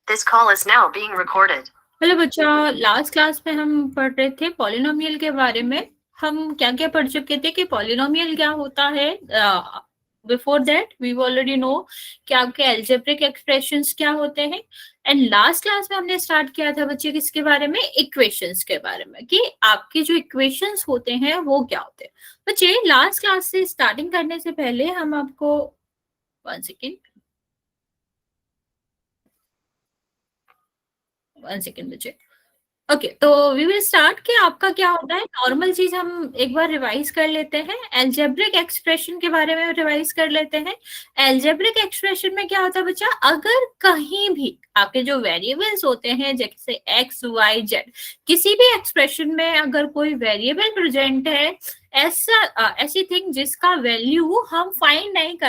This call is now being recorded. Hello बच्चा, last class में हम पढ़ रहे थे पॉलिनोमियल के बारे में। हम क्या क्या पढ़ चुके थे कि पॉलिनोमियल क्या होता है। Before that we already know कि आपके एल्जेब्रिक एक्सप्रेशंस क्या होते हैं। एंड लास्ट क्लास में हमने स्टार्ट किया था बच्चे किसके बारे में, इक्वेशंस के बारे में, कि आपके जो इक्वेशंस होते हैं वो क्या होते हैं। बच्चे लास्ट क्लास से स्टार्टिंग करने से पहले हम आपको 1 सेकेंड बच्चे। ओके, तो वी विल स्टार्ट कि आपका क्या होता है। नॉर्मल चीज हम एक बार रिवाइज कर लेते हैं। एल्जेब्रिक एक्सप्रेशन के बारे में रिवाइज कर लेते हैं। एल्जेब्रिक एक्सप्रेशन में क्या होता है बच्चा, अगर कहीं भी आपके जो वेरिएबल्स होते हैं जैसे एक्स वाई जेड, किसी भी एक्सप्रेशन में अगर कोई वेरिएबल प्रेजेंट है, ऐसी थिंग जिसका वैल्यू हम फाइंड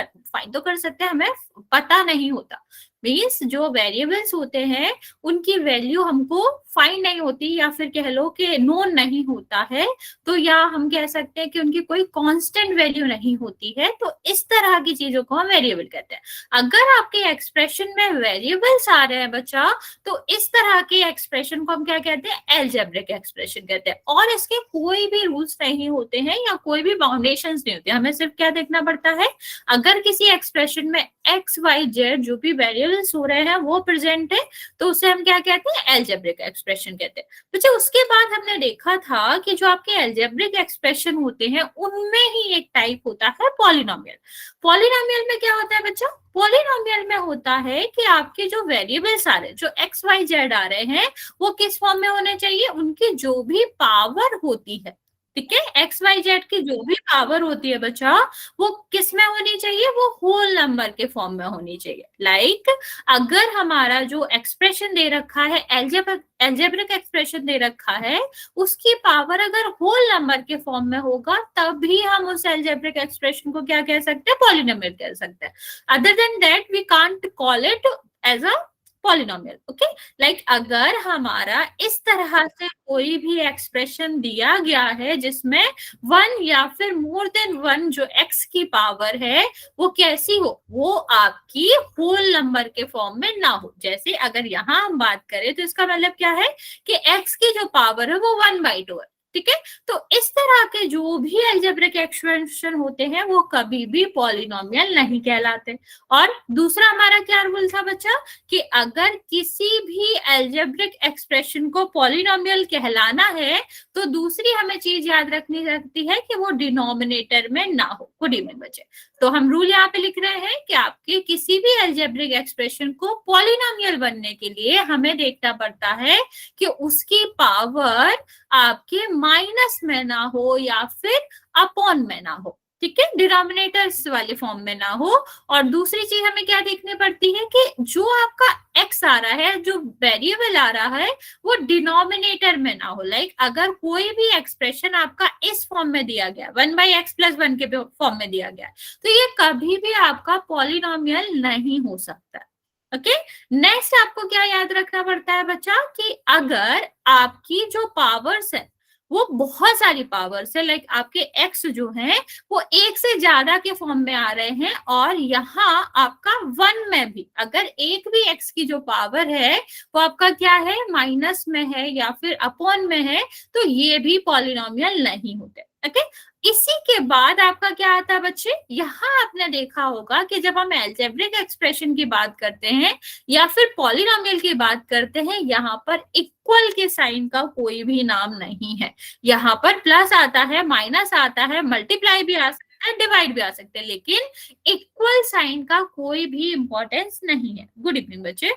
तो कर सकते हैं, हमें पता नहीं होता। मीन्स जो वेरिएबल्स होते हैं उनकी वैल्यू हमको फाइंड नहीं होती, या फिर कह लो कि नोन नहीं होता है, तो या हम कह सकते हैं कि उनकी कोई कांस्टेंट वैल्यू नहीं होती है, तो इस तरह की चीजों को हम वेरिएबल कहते हैं। अगर आपके एक्सप्रेशन में वेरिएबल्स आ रहे हैं बच्चा, तो इस तरह के एक्सप्रेशन को हम क्या कहते हैं, एल्जेब्रिक एक्सप्रेशन कहते हैं। और इसके कोई भी रूल्स नहीं होते हैं या कोई भी बाउंडेशंस नहीं होती, हमें सिर्फ क्या देखना पड़ता है, अगर किसी एक्सप्रेशन में एक्स वाई जेड जो भी वेरिएबल्स हो रहे हैं वो प्रेजेंट है, तो उसे हम क्या कहते हैं, एल्जेब्रिक एक्सप्रेशन कहते हैं। बच्चे उसके बाद हमने देखा था कि जो आपके एल्जेब्रिक एक्सप्रेशन होते हैं उनमें ही एक टाइप होता है पॉलिनोमियल। पॉलिनोमियल में क्या होता है बच्चा, पॉलिनोमियल में होता है कि आपके जो वेरिएबल्स आ रहे हैं, जो एक्स वाई जेड आ रहे हैं, वो किस फॉर्म में होने चाहिए, उनकी जो भी पावर होती है, ठीक है, एक्स वाई जेड की जो भी पावर होती है बच्चा, वो किस में होनी चाहिए, वो होल नंबर के फॉर्म में होनी चाहिए। लाइक अगर हमारा जो एक्सप्रेशन दे रखा है, एल्जेब्रिक एक्सप्रेशन दे रखा है, उसकी पावर अगर होल नंबर के फॉर्म में होगा, तभी हम उस एल्जेब्रिक एक्सप्रेशन को क्या कह सकते हैं, पॉलिनोमियल कह सकते हैं। Other than that we can't call it as a polynomial. Okay, like अगर हमारा इस तरह से कोई भी एक्सप्रेशन दिया गया है जिसमें 1 या फिर मोर देन 1 जो x की पावर है वो कैसी हो, वो आपकी होल नंबर के फॉर्म में ना हो। जैसे अगर यहां हम बात करें तो इसका मतलब क्या है कि x की जो पावर है वो 1/2 है, ठीक है। तो इस तरह के जो भी एल्जेब्रिक एक्सप्रेशन होते हैं वो कभी भी पॉलिनोमियल नहीं कहलाते। और दूसरा हमारा क्या रूल था बच्चा, कि अगर किसी भी एल्जेब्रिक एक्सप्रेशन को पॉलिनोमियल कहलाना है तो दूसरी हमें चीज याद रखनी रहती है कि वो डिनोमिनेटर में ना हो। गुड इवनिंग बच्चे, तो हम रूल यहाँ पे लिख रहे हैं कि आपके किसी भी एल्जेब्रिक एक्सप्रेशन को पॉलिनोमियल बनने के लिए हमें देखना पड़ता है कि उसकी पावर आपके माइनस में ना हो या फिर अपॉन में ना हो, ठीक है, डिनोमिनेटर्स वाले फॉर्म में ना हो। और दूसरी चीज हमें क्या देखनी पड़ती है कि जो आपका x आ रहा है, जो वेरिएबल आ रहा है, वो डिनोमिनेटर में ना हो। लाइक अगर कोई भी एक्सप्रेशन आपका इस फॉर्म में दिया गया, 1/x+1 के फॉर्म में दिया गया, तो ये कभी भी आपका पॉलिनोमियल नहीं हो सकता। ओके, नेक्स्ट आपको क्या याद रखना पड़ता है बच्चा, कि अगर आपकी जो पावर्स है वो बहुत सारी पावर्स है, लाइक आपके एक्स जो है वो एक से ज्यादा के फॉर्म में आ रहे हैं, और यहाँ आपका 1 में भी अगर एक भी एक्स की जो पावर है वो आपका क्या है, माइनस में है या फिर अपॉन में है, तो ये भी पॉलिनोमियल नहीं होते। ओके, इसी के बाद आपका क्या आता है बच्चे, यहाँ आपने देखा होगा कि जब हम एल्जेब्रिक एक्सप्रेशन की बात करते हैं या फिर पॉलिनोमियल की बात करते हैं, यहाँ पर इक्वल के साइन का कोई भी नाम नहीं है। यहाँ पर प्लस आता है, माइनस आता है, मल्टीप्लाई भी आ सकता है, डिवाइड भी आ सकते हैं, लेकिन इक्वल साइन का कोई भी इंपॉर्टेंस नहीं है। गुड इवनिंग बच्चे।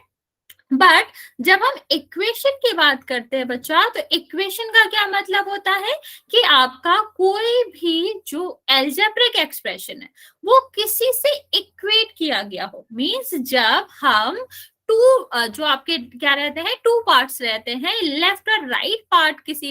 बट जब हम इक्वेशन की बात करते हैं बच्चा, तो इक्वेशन का क्या मतलब होता है कि आपका कोई भी जो एल्जेब्रिक एक्सप्रेशन है वो किसी से इक्वेट किया गया हो। मींस जब हम जो आपके क्या रहते हैं, 2 पार्ट्स रहते हैं, लेफ्ट और राइट पार्ट किसी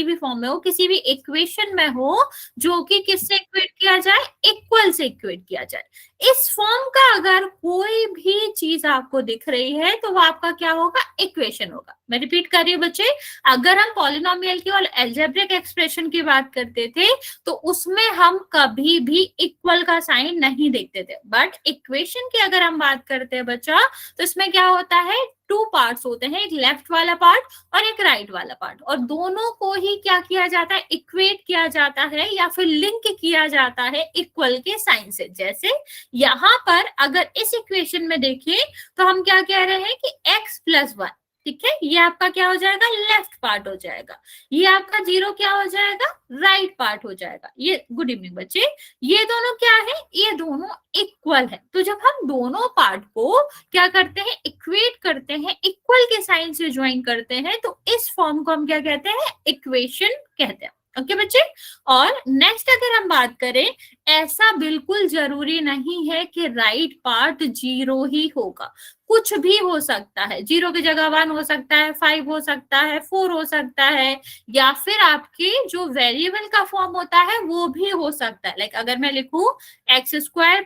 भी फॉर्म में हो, किसी भी इक्वेशन में हो, जो कि किससे इक्वेट किया जाए, इक्वल से इक्वेट किया जाए। इस फॉर्म का अगर कोई भी चीज आपको दिख रही है तो वो आपका क्या होगा, इक्वेशन होगा। मैं रिपीट कर रही हूँ बच्चे, अगर हम पॉलिनोमियल की और एल्जेब्रिक एक्सप्रेशन की बात करते थे तो उसमें हम कभी भी इक्वल का साइन नहीं देखते थे, बट इक्वेशन की अगर हम बात करते हैं बच्चा, तो इसमें क्या होता है, टू पार्ट्स होते हैं, एक लेफ्ट वाला पार्ट और एक राइट वाला पार्ट, और दोनों को ही क्या किया जाता है, इक्वेट किया जाता है या फिर लिंक किया जाता है इक्वल के साइन से। जैसे यहाँ पर अगर इस इक्वेशन में देखें तो हम क्या कह रहे हैं कि x+1, ठीक है, ये आपका क्या हो जाएगा, लेफ्ट पार्ट हो जाएगा, ये आपका 0 क्या हो जाएगा, राइट पार्ट हो जाएगा। ये गुड इवनिंग बच्चे, ये दोनों क्या है, ये दोनों इक्वल है। तो जब हम दोनों पार्ट को क्या करते हैं, इक्वेट करते हैं, इक्वल के साइन से ज्वाइन करते हैं, तो इस फॉर्म को हम क्या कहते हैं, इक्वेशन कहते हैं। ओके बच्चे, और नेक्स्ट अगर हम बात करें, ऐसा बिल्कुल जरूरी नहीं है कि राइट पार्ट 0 ही होगा, कुछ भी हो सकता है, 0 की जगह 1 हो सकता है, 5 हो सकता है, 4 हो सकता है, या फिर आपके जो वेरिएबल का फॉर्म होता है वो भी हो सकता है। लाइक अगर मैं लिखूं x²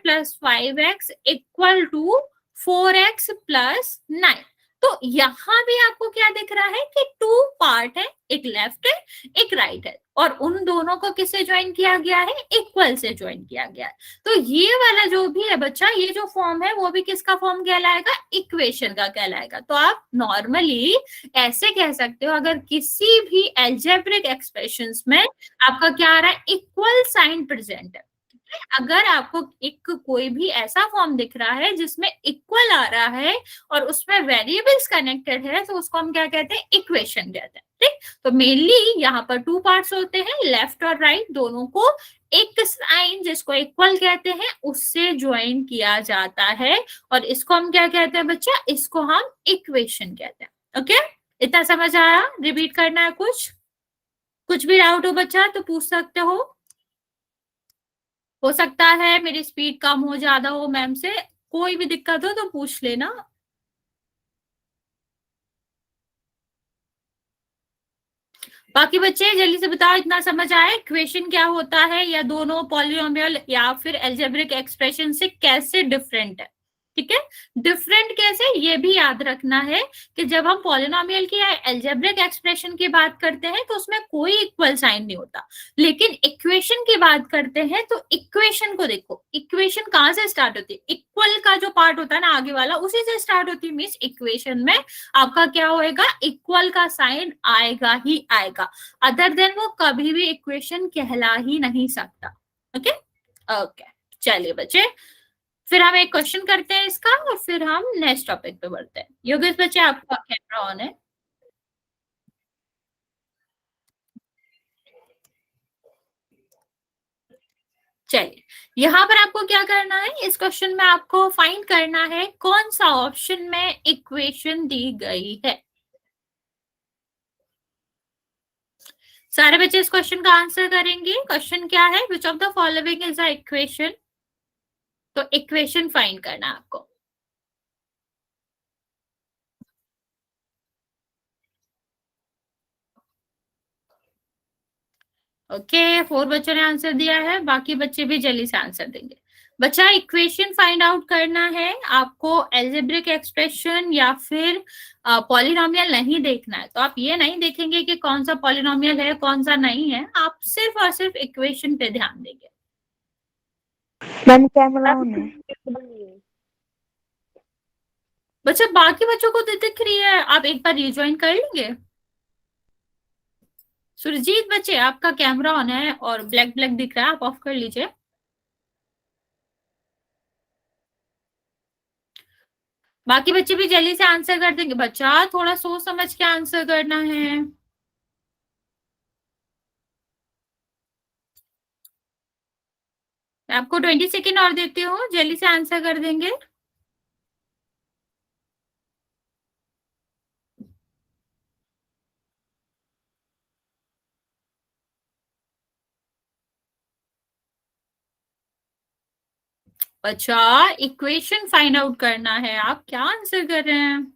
+ 5x = 4x + 9, तो यहाँ भी आपको क्या दिख रहा है कि टू पार्ट है, एक लेफ्ट है एक राइट है, और उन दोनों को किससे ज्वाइन किया गया है, इक्वल से ज्वाइन किया गया है। तो ये वाला जो भी है बच्चा, ये जो फॉर्म है वो भी किसका फॉर्म कहलाएगा, इक्वेशन का कहलाएगा। तो आप नॉर्मली ऐसे कह सकते हो, अगर किसी भी एल्जेब्रिक एक्सप्रेशंस में आपका क्या आ रहा है, इक्वल साइन प्रेजेंट है, अगर आपको एक कोई भी ऐसा फॉर्म दिख रहा है जिसमें इक्वल आ रहा है और उसमें वेरिएबल्स कनेक्टेड है, तो उसको हम क्या कहते हैं, इक्वेशन कहते हैं। ठीक, तो मेनली यहाँ पर टू पार्ट्स होते हैं, लेफ्ट और राइट दोनों को एक साइन जिसको इक्वल कहते हैं उससे ज्वाइन किया जाता है, और इसको हम क्या कहते हैं बच्चा, इसको हम इक्वेशन कहते हैं। ओके, इतना समझ आया, रिपीट करना है, कुछ भी डाउट हो बच्चा तो पूछ सकते हो सकता है मेरी स्पीड कम हो ज्यादा हो मैम से, कोई भी दिक्कत हो तो पूछ लेना। बाकी बच्चे जल्दी से बताओ, इतना समझ आया इक्वेशन क्या होता है, या दोनों पॉलिनोमियल या फिर एल्जेब्रिक एक्सप्रेशन से कैसे डिफरेंट है। ठीक है, डिफरेंट कैसे, ये भी याद रखना है कि जब हम पॉलिनोमियल की या एल्जेब्रिक एक्सप्रेशन की बात करते हैं तो उसमें कोई इक्वल साइन नहीं होता, लेकिन इक्वेशन की बात करते हैं तो इक्वेशन को देखो, इक्वेशन कहाँ से स्टार्ट होती है, इक्वल का जो पार्ट होता है ना आगे वाला, उसी से स्टार्ट होती है। मीन्स इक्वेशन में आपका क्या होएगा, इक्वल का साइन आएगा ही आएगा, अदर देन वो कभी भी इक्वेशन कहला ही नहीं सकता। ओके ओके, चलिए बच्चे, फिर हम एक क्वेश्चन करते हैं इसका और फिर हम नेक्स्ट टॉपिक पे बढ़ते हैं। योगेश बच्चे आपका कैमरा ऑन है। चलिए, यहाँ पर आपको क्या करना है, इस क्वेश्चन में आपको फाइंड करना है कौन सा ऑप्शन में इक्वेशन दी गई है। सारे बच्चे इस क्वेश्चन का आंसर करेंगे। क्वेश्चन क्या है, which of the following is a equation, तो इक्वेशन फाइंड करना है आपको। ओके, 4 बच्चों ने आंसर दिया है, बाकी बच्चे भी जल्दी से आंसर देंगे। बच्चा इक्वेशन फाइंड आउट करना है आपको, एल्जेब्रिक एक्सप्रेशन या फिर पॉलिनोमियल नहीं देखना है। तो आप ये नहीं देखेंगे कि कौन सा पॉलिनोमियल है कौन सा नहीं है, आप सिर्फ और सिर्फ इक्वेशन पे ध्यान देंगे। मैम कैमरा ऑन है। बच्चा बाकी बच्चों को तो दिख रही है, आप एक बार रिज्वाइन कर लेंगे। सुरजीत बच्चे आपका कैमरा ऑन है और ब्लैक ब्लैक दिख रहा है, आप ऑफ कर लीजिए। बाकी बच्चे भी जल्दी से आंसर कर देंगे। बच्चा थोड़ा सोच समझ के आंसर करना है। आपको 20 सेकेंड और देती हूँ, जल्दी से आंसर कर देंगे। अच्छा, इक्वेशन फाइंड आउट करना है, आप क्या आंसर कर रहे हैं।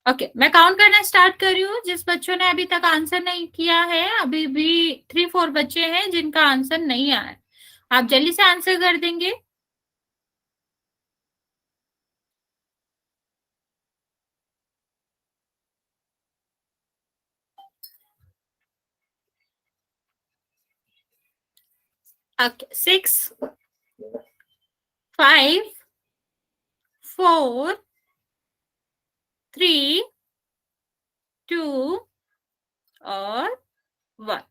ओके, मैं काउंट करना स्टार्ट कर रही हूँ। जिस बच्चों ने अभी तक आंसर नहीं किया है, अभी भी 3-4 बच्चे हैं जिनका आंसर नहीं आया है। आप जल्दी से आंसर कर देंगे? ओके, 6, 5, 4, 3, 2 और 1।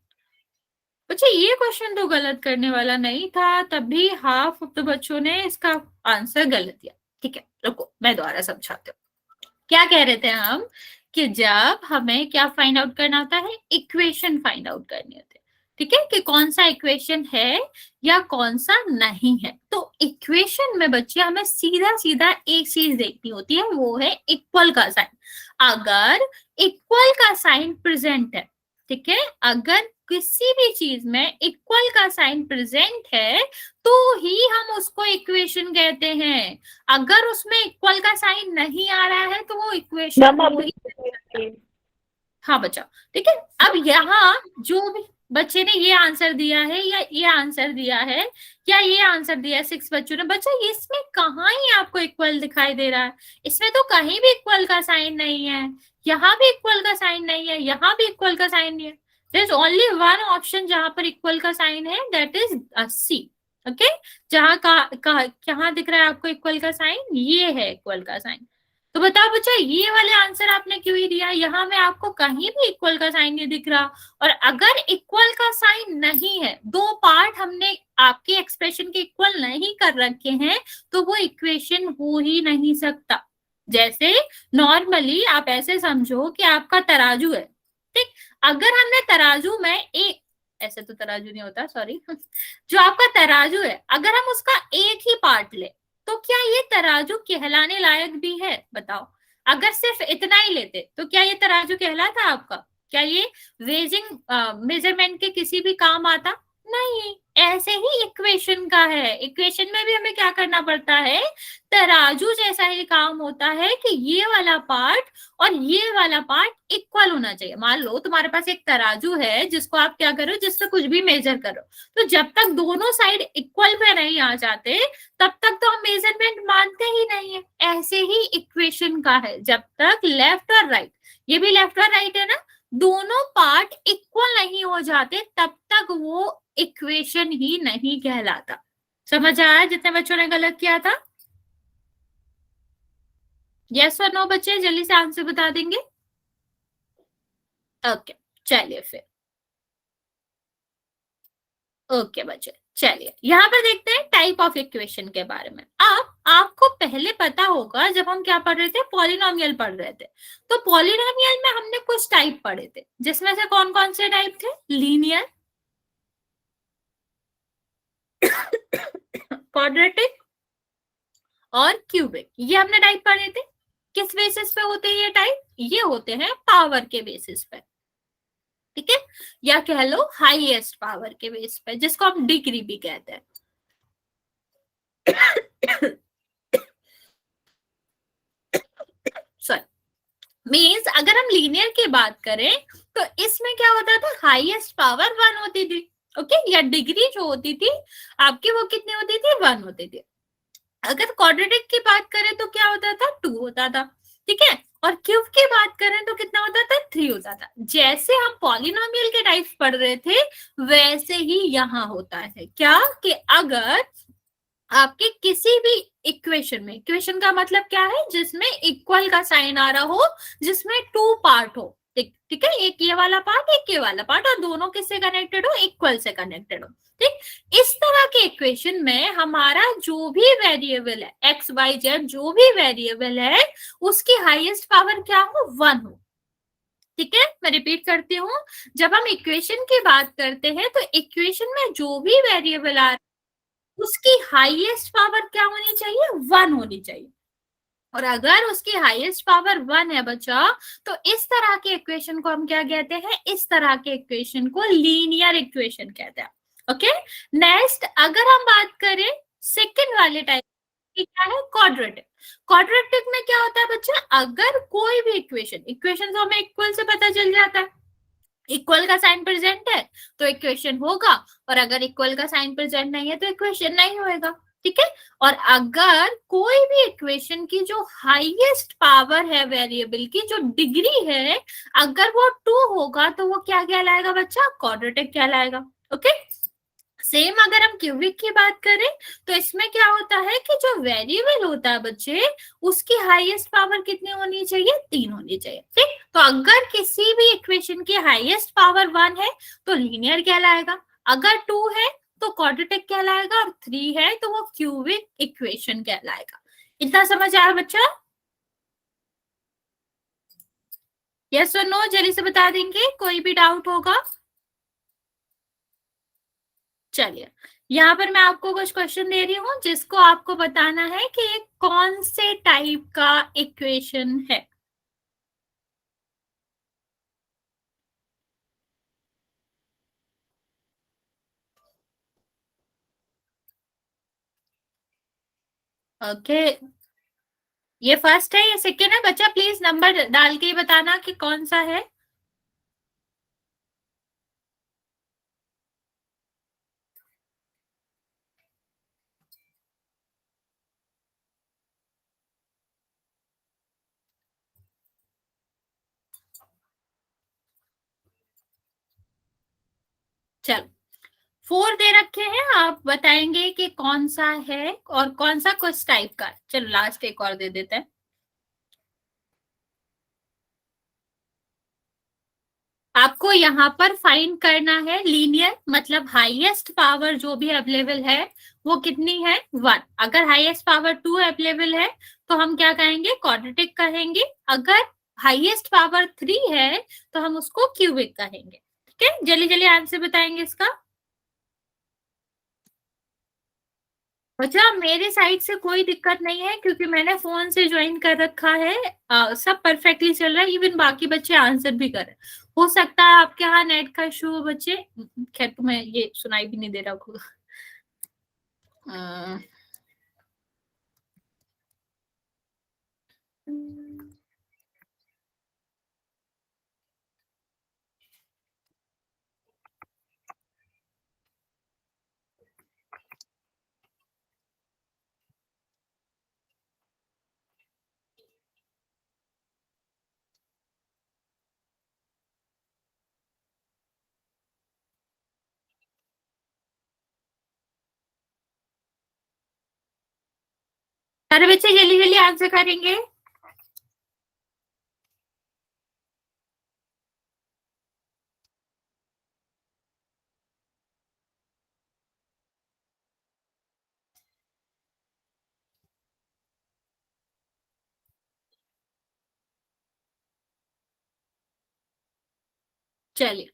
बच्चे ये क्वेश्चन तो गलत करने वाला नहीं था, तब भी हाफ ऑफ द बच्चों ने इसका आंसर गलत दिया। ठीक है, रुको मैं दोबारा समझाती हूँ। क्या कह रहे थे हम कि जब हमें क्या फाइंड आउट करना होता है, इक्वेशन फाइंड आउट करनी होती है। ठीक है, कि कौन सा इक्वेशन है या कौन सा नहीं है। तो इक्वेशन में बच्चे हमें सीधा सीधा एक चीज देखनी होती है, वो है इक्वल का साइन। अगर इक्वल का साइन प्रेजेंट है, ठीक है, अगर किसी भी चीज में इक्वल का साइन प्रेजेंट है तो ही हम उसको इक्वेशन कहते हैं। अगर उसमें इक्वल का साइन नहीं आ रहा है तो वो इक्वेशन हो ही नहीं सकता। हाँ बच्चा, ठीक है। अब यहाँ जो भी बच्चे ने ये आंसर दिया है या ये आंसर दिया है या ये आंसर दिया है 6 बच्चों ने, बच्चा ये इसमें कहाँ ही आपको इक्वल दिखाई दे रहा है? इसमें तो कहीं भी इक्वल का साइन नहीं है, यहाँ भी इक्वल का साइन नहीं है, यहाँ भी इक्वल का साइन नहीं है। There is only one option जहां पर इक्वल का साइन है, दैट इज सी। ओके, जहां कहाँ दिख रहा है आपको इक्वल का साइन? ये है इक्वल का साइन। तो बताओ बच्चा, ये वाले आंसर आपने क्यों ही दिया? यहाँ में आपको कहीं भी इक्वल का साइन नहीं दिख रहा। और अगर इक्वल का साइन नहीं है, दो पार्ट हमने आपके एक्सप्रेशन के इक्वल नहीं कर रखे हैं, तो वो इक्वेशन हो ही नहीं सकता। जैसे नॉर्मली आप ऐसे समझो कि आपका तराजू है, ठीक। अगर हमने तराजू में एक, ऐसे तो तराजू नहीं होता, सॉरी जो आपका तराजू है, अगर हम उसका एक ही पार्ट ले तो क्या ये तराजू कहलाने लायक भी है? बताओ, अगर सिर्फ इतना ही लेते तो क्या ये तराजू कहलाता आपका? क्या ये वेजिंग मेजरमेंट के किसी भी काम आता? नहीं। ऐसे ही इक्वेशन का है, इक्वेशन में भी हमें क्या करना पड़ता है, तराजू जैसा ही काम होता है कि ये वाला पार्ट और ये वाला पार्ट इक्वल होना चाहिए। मान लो तुम्हारे पास एक तराजू है जिसको आप क्या करो, जिससे कुछ भी मेजर करो, तो जब तक दोनों साइड इक्वल पे नहीं आ जाते तब तक तो हम मेजरमेंट मानते ही नहीं है। ऐसे ही इक्वेशन का है, जब तक लेफ्ट और राइट, ये भी लेफ्ट और राइट है ना, दोनों पार्ट इक्वल नहीं हो जाते तब तक वो इक्वेशन ही नहीं कहलाता। समझ आया जितने बच्चों ने गलत किया था? यस और नो बच्चे जल्दी से आंसर बता देंगे? ओके, चलिए फिर। ओके बच्चे, चलिए यहाँ पर देखते हैं टाइप ऑफ इक्वेशन के बारे में। अब आपको पहले पता होगा, जब हम क्या पढ़ रहे थे, पॉलिनोमियल पढ़ रहे थे, तो पॉलिनोमियल में हमने कुछ टाइप पढ़े थे, जिसमें से कौन कौन से टाइप थे? लीनियर, क्वाड्रेटिक और क्यूबिक, ये हमने टाइप पढ़े थे। किस बेसिस पे होते हैं ये टाइप? ये होते हैं पावर के बेसिस पे, ठीक है, या कह लो हाईएस्ट पावर के बेस पे, जिसको हम डिग्री भी कहते हैं। सॉरी, मीन्स अगर हम लीनियर की बात करें तो इसमें क्या होता था, हाईएस्ट पावर 1 होती थी, ओके, या डिग्री जो होती थी आपकी वो कितनी होती थी? 1 होती थी। अगर क्वाड्रेटिक की बात करें तो क्या होता था? 2 होता था, ठीक है। और क्यूब की बात करें तो कितना होता था? 3 होता था। जैसे हम पॉलिनोमियल के टाइप पढ़ रहे थे वैसे ही यहाँ होता है, क्या कि अगर आपके किसी भी इक्वेशन में, इक्वेशन का मतलब क्या है, जिसमें इक्वल का साइन आ रहा हो, जिसमें 2 पार्ट हो, ठीक है, एक ये वाला पार्ट एक ये वाला पार्ट, और दोनों किससे कनेक्टेड हो? इक्वल से कनेक्टेड हो, ठीक। इस तरह के इक्वेशन में हमारा जो भी वेरिएबल है, एक्स वाई जेड जो भी वेरिएबल है, उसकी हाईएस्ट पावर क्या हो? 1 हो, ठीक है। मैं रिपीट करती हूँ, जब हम इक्वेशन की बात करते हैं तो इक्वेशन में जो भी वेरिएबल आ उसकी हाईएस्ट पावर क्या होनी चाहिए? 1 होनी चाहिए। और अगर उसकी हाईएस्ट पावर 1 है बच्चा, तो इस तरह के इक्वेशन को हम क्या कहते हैं? इस तरह के इक्वेशन को लीनियर इक्वेशन कहते हैं, ओके। नेक्स्ट अगर हम बात करें सेकंड वाले टाइप की, क्या है? क्वाड्रेटिक। क्वाड्रेटिक में क्या होता है बच्चा? अगर कोई भी इक्वेशन, इक्वेशन तो हमें इक्वल से पता चल जाता है, इक्वल का साइन प्रेजेंट है तो इक्वेशन होगा, और अगर इक्वल का साइन प्रेजेंट नहीं है तो इक्वेशन नहीं होएगा। ठीक है। और अगर कोई भी इक्वेशन की जो हाईएस्ट पावर है वेरिएबल की, जो डिग्री है, अगर वो 2 होगा तो वो क्या कहलाएगा बच्चा? क्वाड्रेटिक कहलाएगा। ओके। सेम अगर हम क्यूबिक की बात करें तो इसमें क्या होता है कि जो वेरिएबल होता है बच्चे, उसकी हाईएस्ट पावर कितनी होनी चाहिए? 3 होनी चाहिए। ठीक। तो अगर किसी भी इक्वेशन की हाईएस्ट पावर 1 है तो लीनियर कहलाएगा, अगर 2 है तो क्वाड्रेटिक कहलाएगा, और 3 है तो वो क्यूबिक इक्वेशन कहलाएगा। इतना समझ आया बच्चा? यस और नो जल्दी से बता देंगे, कोई भी डाउट होगा? चलिए, यहाँ पर मैं आपको कुछ क्वेश्चन दे रही हूँ जिसको आपको बताना है कि ये कौन से टाइप का इक्वेशन है। ओके, ये फर्स्ट है या सेकेंड है बच्चा? प्लीज नंबर डाल के ही बताना कि कौन सा है। चलो, 4 दे रखे हैं, आप बताएंगे कि कौन सा है और कौन सा किस टाइप का है। चलो लास्ट एक और दे देते हैं। आपको यहाँ पर फाइंड करना है लीनियर, मतलब हाईएस्ट पावर जो भी अवेलेबल है वो कितनी है? 1। अगर हाईएस्ट पावर 2 अवेलेबल है तो हम क्या कहेंगे? क्वाड्रेटिक कहेंगे। अगर हाईएस्ट पावर 3 है तो हम उसको क्यूबिक कहेंगे। ठीक है, जल्दी जल्दी आंसर बताएंगे इसका। बच्चा मेरे साइड से कोई दिक्कत नहीं है क्योंकि मैंने फोन से ज्वाइन कर रखा है। सब परफेक्टली चल रहा है, इवन बाकी बच्चे आंसर भी कर रहे हैं। हो सकता है आपके यहाँ नेट का इशू हो बच्चे। खैर तुम्हें ये सुनाई भी नहीं दे रहा होगा। अ, सारे बच्चे जल्दी जल्दी आंसर करेंगे। चलिए,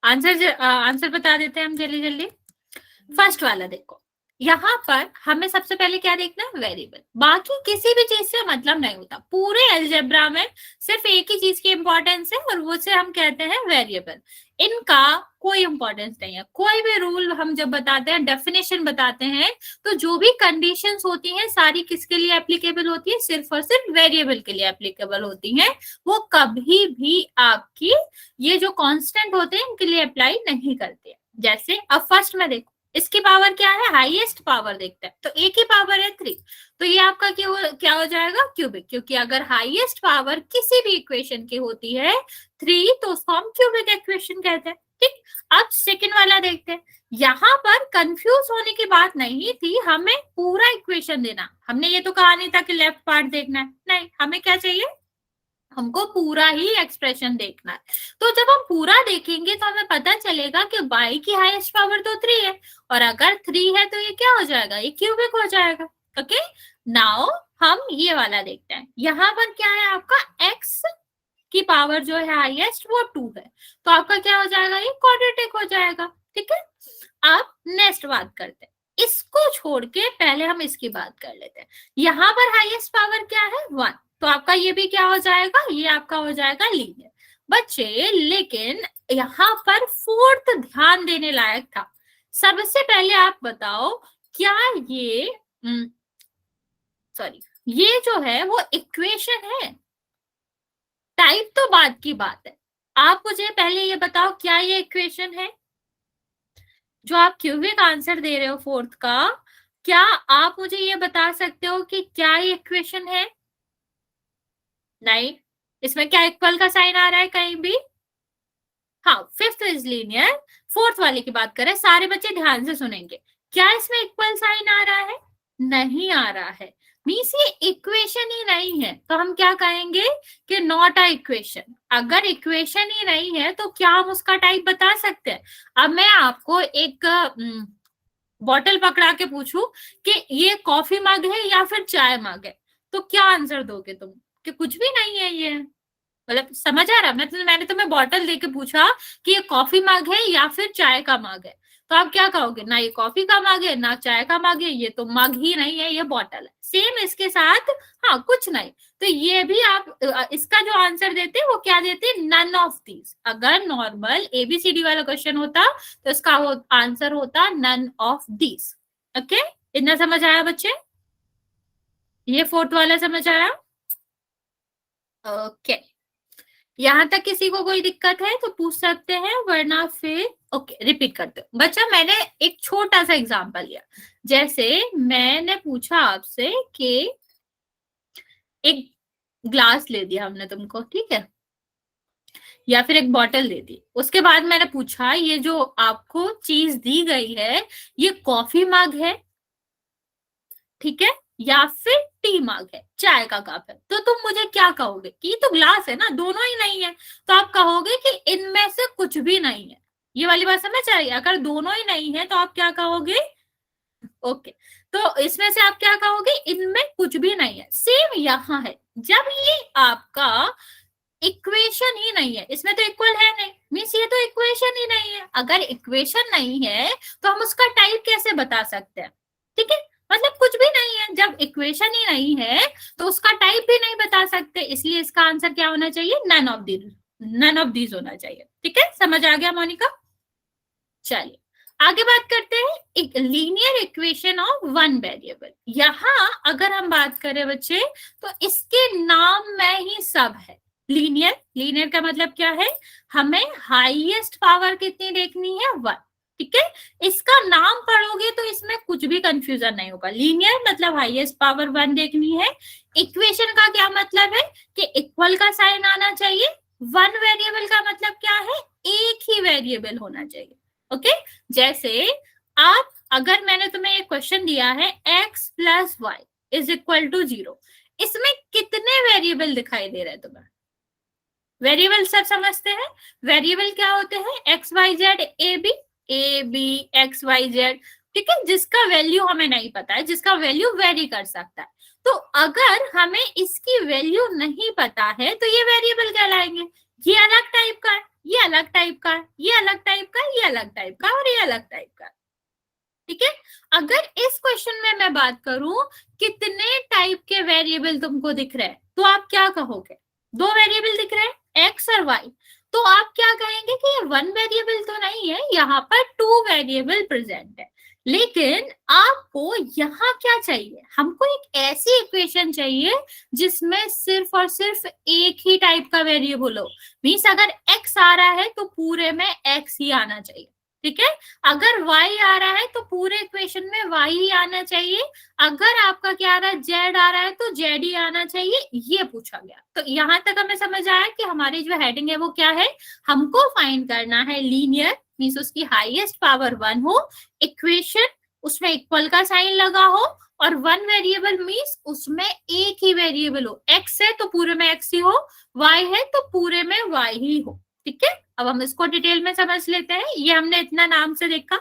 आंसर बता देते हैं हम जल्दी जल्दी। फर्स्ट वाला देखो, यहाँ पर हमें सबसे पहले क्या देखना है? वेरिएबल। बाकी किसी भी चीज से मतलब नहीं होता, पूरे अलजेब्रा में सिर्फ एक ही चीज की इंपॉर्टेंस है और वो से हम कहते हैं वेरिएबल। इनका कोई इंपॉर्टेंस नहीं है। कोई भी रूल हम जब बताते हैं, डेफिनेशन बताते हैं, तो जो भी कंडीशंस होती हैं सारी किसके लिए एप्लीकेबल होती है? सिर्फ और सिर्फ वेरिएबल के लिए एप्लीकेबल होती हैं। वो कभी भी आपकी ये जो कांस्टेंट होते हैं इनके लिए अप्लाई नहीं करते। जैसे अब फर्स्ट में देखो, इसकी पावर क्या है? हाईएस्ट पावर देखते हैं तो एक ही पावर है 3, तो ये आपका क्या हो जाएगा? क्यूबिक। क्योंकि अगर हाईएस्ट पावर किसी भी इक्वेशन की होती है 3 तो उसको हम क्यूबिक इक्वेशन कहते हैं। ठीक। अब सेकंड वाला देखते हैं। यहाँ पर कंफ्यूज होने की बात नहीं थी, हमें पूरा इक्वेशन देना। हमने ये तो कहा नहीं था कि लेफ्ट पार्ट देखना है, नहीं, हमें क्या चाहिए? हमको पूरा ही एक्सप्रेशन देखना है। तो जब हम पूरा देखेंगे तो हमें पता चलेगा कि y की हाईएस्ट पावर तो 3 है, और अगर 3 है तो ये क्या हो जाएगा? ये क्यूबिक हो जाएगा। ओके, नाउ हम ये वाला देखते हैं। यहाँ पर क्या है आपका? x की पावर जो है हाईएस्ट वो 2 है, तो आपका क्या हो जाएगा? ये क्वाड्रेटिक हो जाएगा। ठीक है। अब नेक्स्ट बात करते हैं। इसको छोड़ के पहले हम इसकी बात कर लेते हैं। यहाँ पर हाईएस्ट पावर क्या है? 1, तो आपका ये भी क्या हो जाएगा? ये आपका हो जाएगा लीनियर। बच्चे लेकिन यहाँ पर फोर्थ ध्यान देने लायक था। सबसे पहले आप बताओ, क्या ये सॉरी, ये जो है वो इक्वेशन है? टाइप तो बात की बात है, आप मुझे पहले ये बताओ, क्या ये इक्वेशन है जो आप क्यूबिक आंसर दे रहे हो फोर्थ का? क्या आप मुझे ये बता सकते हो कि क्या ये इक्वेशन है? नहीं। इसमें क्या इक्वल का साइन आ रहा है कहीं भी? हाँ, फिफ्थ इज लीनियर। फोर्थ वाले की बात करें, सारे बच्चे ध्यान से सुनेंगे। क्या इसमें इक्वल साइन आ रहा है? नहीं आ रहा है। मीन्स ये इक्वेशन ही नहीं है, तो हम क्या कहेंगे कि नॉट अ इक्वेशन। अगर इक्वेशन ही नहीं है तो क्या हम उसका टाइप बता सकते हैं? अब मैं आपको एक बॉटल पकड़ा के पूछूं कि ये कॉफी मग है या फिर चाय मग है, तो क्या आंसर दोगे तुम? कि कुछ भी नहीं है ये। मतलब समझ आ रहा? मैंने तुम्हें बॉटल देके पूछा कि ये कॉफी मग है या फिर चाय का मग है, तो आप क्या कहोगे? ना ये कॉफी का मग है ना चाय का मग है, ये तो मग ही नहीं है, ये बॉटल है। सेम इसके साथ, हाँ कुछ नहीं। तो ये भी आप इसका जो आंसर देते वो क्या देते? None of these. अगर नॉर्मल एबीसीडी वाला क्वेश्चन होता तो इसका वो आंसर होता नन ऑफ दीज। ओके, इतना समझ आया बच्चे? ये फोर्थ वाला समझ आया? ओके, यहां तक किसी को कोई दिक्कत है तो पूछ सकते हैं, वरना फिर ओके रिपीट करते हो। बच्चा मैंने एक छोटा सा एग्जांपल लिया, जैसे मैंने पूछा आपसे कि एक ग्लास ले दिया हमने तुमको, ठीक है, या फिर एक बॉटल दे दी। उसके बाद मैंने पूछा ये जो आपको चीज दी गई है ये कॉफी मग है, ठीक है, या फिर टी मग है, चाय का कप है, तो तुम मुझे क्या कहोगे? कि ये तो ग्लास है ना, दोनों ही नहीं है। तो आप कहोगे कि इनमें से कुछ भी नहीं है। ये वाली बात समझ आ रही है? अगर दोनों ही नहीं है तो आप क्या कहोगे? ओके, तो इसमें से आप क्या कहोगे? इनमें कुछ भी नहीं है। सेम यहाँ है, जब ये आपका इक्वेशन ही नहीं है, इसमें तो इक्वल है नहीं, मीन्स ये तो इक्वेशन ही नहीं है। अगर इक्वेशन नहीं है तो हम उसका टाइप कैसे बता सकते हैं? ठीक है, मतलब कुछ भी नहीं है। जब इक्वेशन ही नहीं है तो उसका टाइप भी नहीं बता सकते, इसलिए इसका आंसर क्या होना चाहिए? None of these, none of these होना चाहिए। ठीक है, समझ आ गया मोनिका? चलिए आगे बात करते हैं, एक linear equation of one variable. यहां अगर हम बात करें बच्चे तो इसके नाम में ही सब है। लीनियर, लीनियर का मतलब क्या है? हमें हाईएस्ट पावर कितनी देखनी है? वन। ठीक है, इसका नाम पढ़ोगे तो इसमें कुछ भी कंफ्यूजन नहीं होगा। लीनियर मतलब हाईएस्ट पावर वन देखनी है। इक्वेशन का क्या मतलब है? कि इक्वल का साइन आना चाहिए। वन वेरिएबल का मतलब क्या है? एक ही वेरिएबल होना चाहिए। ओके, जैसे आप, अगर मैंने तुम्हें एक क्वेश्चन दिया है x plus Y is equal to 0, इसमें कितने वेरिएबल दिखाई दे रहे हैं तुम्हें? वेरिएबल सब समझते हैं। वेरिएबल क्या होते हैं? X Y Z A B X Y Z, ठीक है, जिसका वैल्यू हमें नहीं पता है, जिसका वैल्यू वेरी कर सकता है। तो अगर हमें इसकी वैल्यू नहीं पता है तो ये वेरिएबल कहलाएंगे। ये अलग टाइप का है, ये अलग टाइप का है, ये अलग टाइप का है, ये अलग टाइप का और ये अलग टाइप का। ठीक है, अगर इस क्वेश्चन में मैं बात करूं कितने टाइप के वेरिएबल तुमको दिख रहे हैं तो आप क्या कहोगे? दो वेरिएबल दिख रहे हैं एक्स और वाई, तो आप क्या कहेंगे कि ये वन वेरिएबल तो नहीं है, यहाँ पर टू वेरिएबल प्रेजेंट है। लेकिन आपको यहाँ क्या चाहिए? हमको एक ऐसी इक्वेशन चाहिए जिसमें सिर्फ और सिर्फ एक ही टाइप का वेरिएबल हो। मीन्स अगर एक्स आ रहा है तो पूरे में एक्स ही आना चाहिए। ठीक है, अगर y आ रहा है तो पूरे इक्वेशन में y ही आना चाहिए। अगर आपका क्या आ रहा है? z आ रहा है तो z ही आना चाहिए। ये पूछा गया। तो यहां तक हमें समझ आया कि हमारी जो हेडिंग है वो क्या है? हमको फाइंड करना है लीनियर, मीन्स उसकी हाईएस्ट पावर वन हो, इक्वेशन उसमें इक्वल का साइन लगा हो, और वन वेरिएबल मीन्स उसमें एक ही वेरिएबल हो। x है तो पूरे में x ही हो, y है तो पूरे में y ही हो। ठीक है, अब हम इसको डिटेल में समझ लेते हैं। ये हमने इतना नाम से देखा।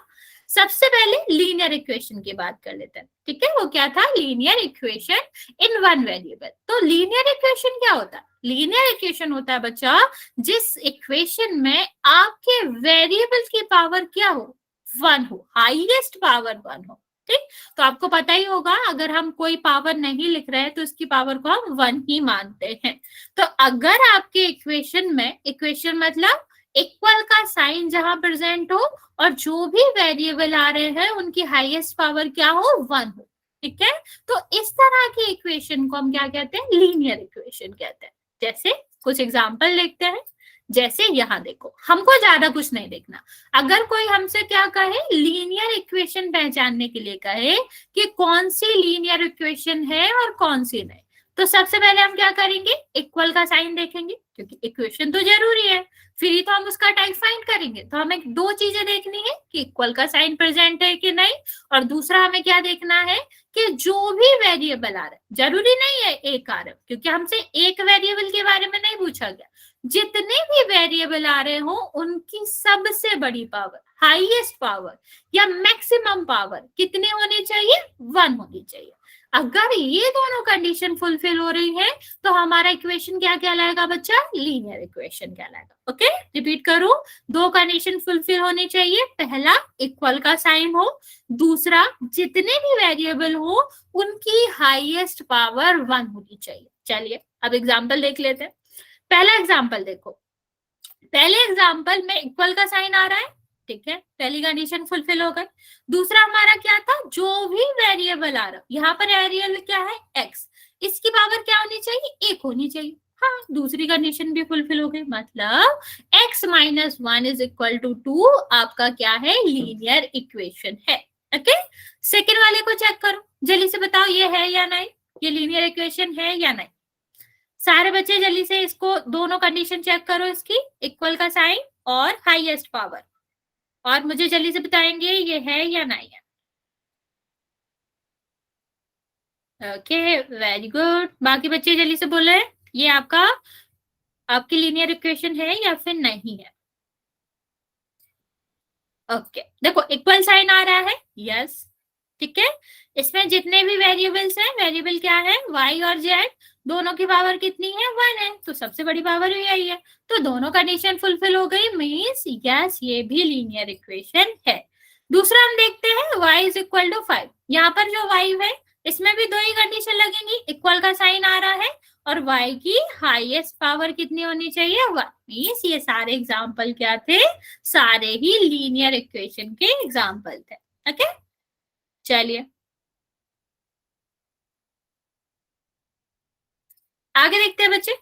सबसे पहले लीनियर इक्वेशन की बात कर लेते हैं। ठीक है, वो क्या था? Linear equation in one variable. तो लीनियर इक्वेशन क्या होता है? लीनियर इक्वेशन होता है बच्चा जिस इक्वेशन में आपके वेरिएबल की पावर क्या हो? वन हो, हाईएस्ट पावर वन हो। ठीक, तो आपको पता ही होगा अगर हम कोई पावर नहीं लिख रहे हैं तो इसकी पावर को हम वन ही मानते हैं। तो अगर आपके इक्वेशन में, इक्वेशन मतलब इक्वल का साइन जहां प्रेजेंट हो और जो भी वेरिएबल आ रहे हैं उनकी हाईएस्ट पावर क्या हो? वन हो। ठीक है, तो इस तरह की इक्वेशन को हम क्या कहते हैं? लीनियर इक्वेशन कहते हैं। जैसे कुछ एग्जांपल देखते हैं। जैसे यहाँ देखो, हमको ज्यादा कुछ नहीं देखना। अगर कोई हमसे क्या कहे, लीनियर इक्वेशन पहचानने के लिए कहे कि कौन सी लीनियर इक्वेशन है और कौन सी नहीं, तो सबसे पहले हम क्या करेंगे, इक्वल का साइन देखेंगे, क्योंकि इक्वेशन तो जरूरी है, फिर ही तो हम उसका टाइप फाइंड करेंगे। तो हमें दो चीजें देखनी है कि इक्वल का साइन प्रेजेंट है कि नहीं, और दूसरा हमें क्या देखना है कि जो भी वेरिएबल आ रहा है, जरूरी नहीं है एक आ रहा है, क्योंकि हमसे एक वेरिएबल के बारे में नहीं पूछा गया, जितने भी वेरिएबल आ रहे हो उनकी सबसे बड़ी पावर, हाईएस्ट पावर या मैक्सिमम पावर कितनी होनी चाहिए, 1 होनी चाहिए। अगर ये दोनों कंडीशन फुलफिल हो रही है तो हमारा इक्वेशन क्या कहलाएगा बच्चा, लीनियर इक्वेशन कहलाएगा। ओके, रिपीट करो, दो कंडीशन फुलफिल होनी चाहिए, पहला इक्वल का साइन हो, दूसरा जितने भी वेरिएबल हो उनकी हाईएस्ट पावर 1 होनी चाहिए। चलिए अब एग्जाम्पल देख लेते हैं। पहला एग्जाम्पल देखो, पहले एग्जाम्पल में इक्वल का साइन आ रहा है, ठीक है, पहली कंडीशन फुलफिल हो गई। दूसरा हमारा क्या था, जो भी वेरिएबल आ रहा, यहाँ पर वेरिएबल क्या है, एक्स, इसकी पावर क्या होनी चाहिए, 1 होनी चाहिए। हाँ, दूसरी कंडीशन भी फुलफिल हो गई, मतलब x minus 1 is equal to 2 आपका क्या है, लीनियर इक्वेशन है। ओके, सेकेंड वाले को चेक करो, जल्दी से बताओ ये है या नहीं, ये लीनियर इक्वेशन है या नहीं। सारे बच्चे जल्दी से इसको दोनों कंडीशन चेक करो, इसकी इक्वल का साइन और हाईएस्ट पावर, और मुझे जल्दी से बताएंगे ये है या नहीं है। ओके, वेरी गुड, बाकी बच्चे जल्दी से बोले ये आपकी लीनियर इक्वेशन है या फिर नहीं है। ओके, देखो इक्वल साइन आ रहा है, यस, ठीक है, इसमें जितने भी वेरिएबल्स हैं, वेरिएबल क्या है, y और z, दोनों की पावर कितनी है, 1 है, तो सबसे बड़ी पावर यही है, तो दोनों कंडीशन फुलफिल हो गई, मीन्स यस ये भी लीनियर इक्वेशन है। दूसरा हम देखते हैं y इज इक्वल टू 5, यहाँ पर जो y है इसमें भी दो ही कंडीशन लगेंगी, इक्वल का साइन आ रहा है और y की हाईएस्ट पावर कितनी होनी चाहिए, 1, मीन्स ये सारे एग्जाम्पल क्या थे, सारे ही लीनियर इक्वेशन के एग्जाम्पल थे। ओके, चलिए आगे देखते हैं बच्चे।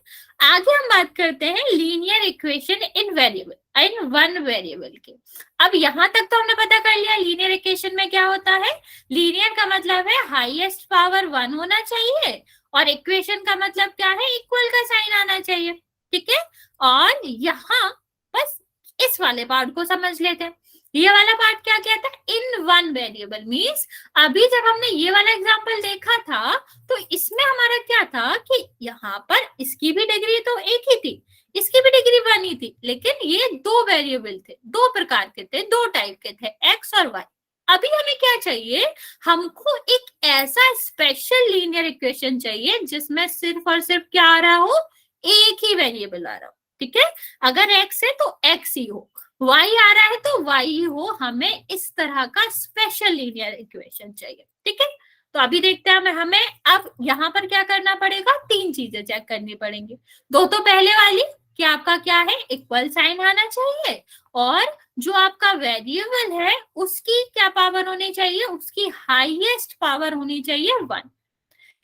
आगे हम बात करते हैं लीनियर इक्वेशन इन वेरिएबल, इन वन वेरिएबल के। अब यहां तक तो हमने पता कर लिया लीनियर इक्वेशन में क्या होता है, लीनियर का मतलब है हाईएस्ट पावर 1 होना चाहिए, और इक्वेशन का मतलब क्या है, इक्वल का साइन आना चाहिए, ठीक है। और यहाँ बस इस वाले पार्ट को समझ लेते हैं, ये वाला पार्ट क्या कहता है, इन वन वेरिएबल, मीन्स अभी जब हमने ये वाला एग्जांपल देखा था तो इसमें हमारा क्या था कि यहाँ पर इसकी भी डिग्री तो एक ही थी, इसकी भी डिग्री 1 ही थी, लेकिन ये दो वेरिएबल थे, दो प्रकार के थे, दो टाइप के थे, एक्स और वाई। अभी हमें क्या चाहिए, हमको एक ऐसा स्पेशल लीनियर इक्वेशन चाहिए जिसमें सिर्फ और सिर्फ क्या आ रहा हो, एक ही वेरिएबल आ रहा हो, ठीक है। अगर एक्स है तो एक्स ही हो, वाई आ रहा है तो वाई ही हो, हमें इस तरह का स्पेशल लीनियर इक्वेशन चाहिए, ठीक है। तो अभी देखते हैं हमें अब यहाँ पर क्या करना पड़ेगा, 3 चीजें चेक करनी पड़ेंगी। दो तो पहले वाली कि आपका क्या है, इक्वल साइन आना चाहिए, और जो आपका वेरिएबल है उसकी क्या पावर होनी चाहिए, उसकी हाईएस्ट पावर होनी चाहिए 1।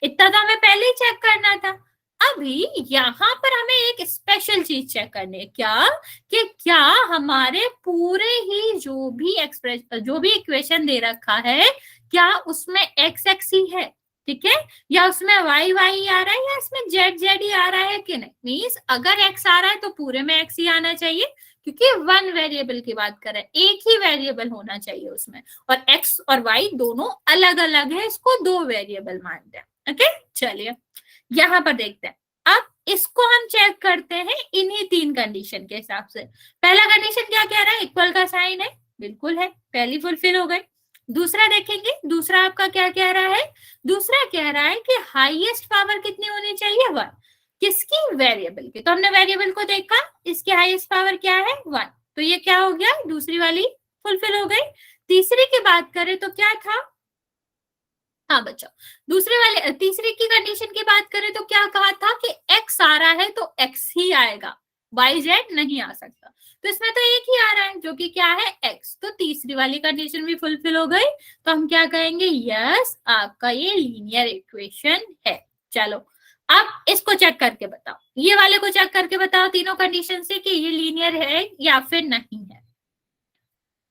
इतना तो हमें पहले ही चेक करना था। अभी यहाँ पर हमें एक स्पेशल चीज चेक करनी है, क्या कि क्या हमारे पूरे ही जो भी इक्वेशन दे रखा है, क्या उसमें एक्स एक्स ही है, ठीक है, या उसमें वाई वाई आ रहा है, या इसमें जेड जेड ही आ रहा है कि नहीं। मीन्स अगर एक्स आ रहा है तो पूरे में एक्स ही आना चाहिए, क्योंकि 1 वेरिएबल की बात कर रहे हैं, एक ही वेरिएबल होना चाहिए उसमें, और एक्स और वाई दोनों अलग अलग है, इसको 2 वेरिएबल मानते हैं। ओके, चलिए यहाँ पर देखते हैं। अब इसको हम चेक करते हैं इन्हीं 3 कंडीशन के हिसाब से। पहला कंडीशन क्या कह रहा है, इक्वल का साइन है, बिल्कुल है, पहली फुलफिल हो गई। दूसरा देखेंगे, दूसरा आपका क्या कह रहा है, दूसरा कह रहा है कि हाईएस्ट पावर कितनी होनी चाहिए, 1, किसकी, वेरिएबल की। तो हमने वेरिएबल को देखा, इसकी हाईएस्ट पावर क्या है, 1, तो ये क्या हो गया, दूसरी वाली फुलफिल हो गई। तीसरी की बात करें तो क्या था, हाँ बच्चों, तीसरी की कंडीशन की बात करें तो क्या कहा था कि x आ रहा है तो x ही आएगा, y z नहीं आ सकता, तो इसमें तो एक ही आ रहा है जो कि क्या है, x, तो तीसरी वाली कंडीशन भी फुलफिल हो गई। तो हम क्या कहेंगे, यस आपका ये लीनियर इक्वेशन है। चलो अब इसको चेक करके बताओ, ये वाले को चेक करके बताओ तीनों कंडीशन से कि ये लीनियर है या फिर नहीं है।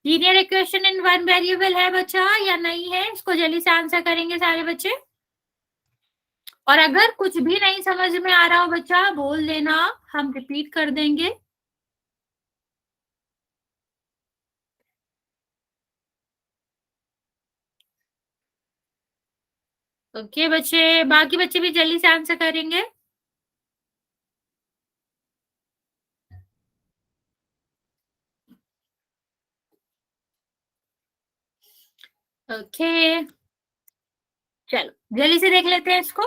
Linear equation in one variable है बच्चा या नहीं है, इसको जल्दी से आंसर करेंगे सारे बच्चे। और अगर कुछ भी नहीं समझ में आ रहा हो बच्चा बोल देना, हम रिपीट कर देंगे। ओके बच्चे, बाकी बच्चे भी जल्दी से आंसर करेंगे। ओके चलो जल्दी से देख लेते हैं इसको।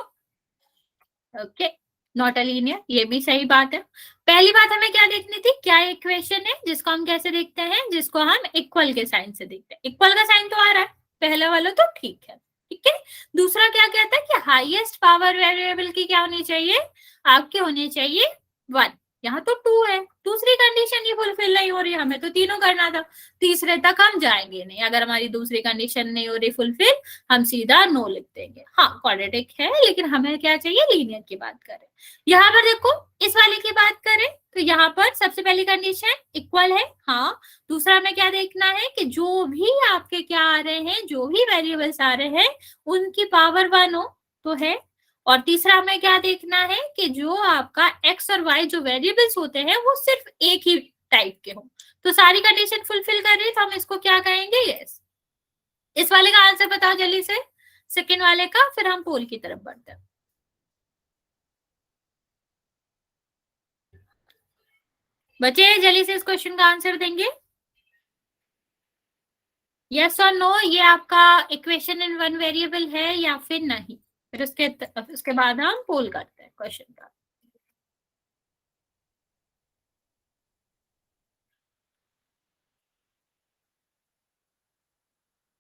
ओके, नॉट अ लीनियर, ये भी सही बात है। पहली बात हमें क्या देखनी थी, क्या इक्वेशन है जिसको हम कैसे देखते हैं, जिसको हम इक्वल के साइन से देखते हैं। इक्वल का साइन तो आ रहा है, पहला वाला तो ठीक है। ठीक है, दूसरा क्या कहता है कि हाईएस्ट पावर वेरिएबल की क्या होनी चाहिए, आपके होनी चाहिए 1। यहाँ तो 2 है, दूसरी कंडीशन ये फुलफिल नहीं हो रही, हमें तो तीनों करना था। तीसरे तक हम जाएंगे नहीं, अगर हमारी दूसरी कंडीशन नहीं हो रही फुलफिल, हम सीधा नो लिख देंगे। हाँ क्वाड्रेटिक है, लेकिन हमें क्या चाहिए, लीनियर की बात करें। यहाँ पर देखो, इस वाले की बात करें तो यहाँ पर सबसे पहली कंडीशन इक्वल है। हाँ, दूसरा हमें क्या देखना है कि जो भी आपके क्या आ रहे हैं, जो भी वेरिएबल्स आ रहे हैं उनकी पावर 1 हो तो है। और तीसरा हमें क्या देखना है कि जो आपका एक्स और वाई जो वेरिएबल्स होते हैं वो सिर्फ एक ही टाइप के हो। तो सारी कंडीशन फुलफिल कर रही है तो हम इसको क्या कहेंगे, यस। इस वाले का आंसर बताओ जल्दी से, सेकेंड वाले का, फिर हम पोल की तरफ बढ़ते हैं। बच्चे जल्दी से इस क्वेश्चन का आंसर देंगे, यस और नो, ये आपका इक्वेशन इन वन वेरिएबल है या फिर नहीं। फिर उसके बाद हम पोल करते हैं क्वेश्चन का।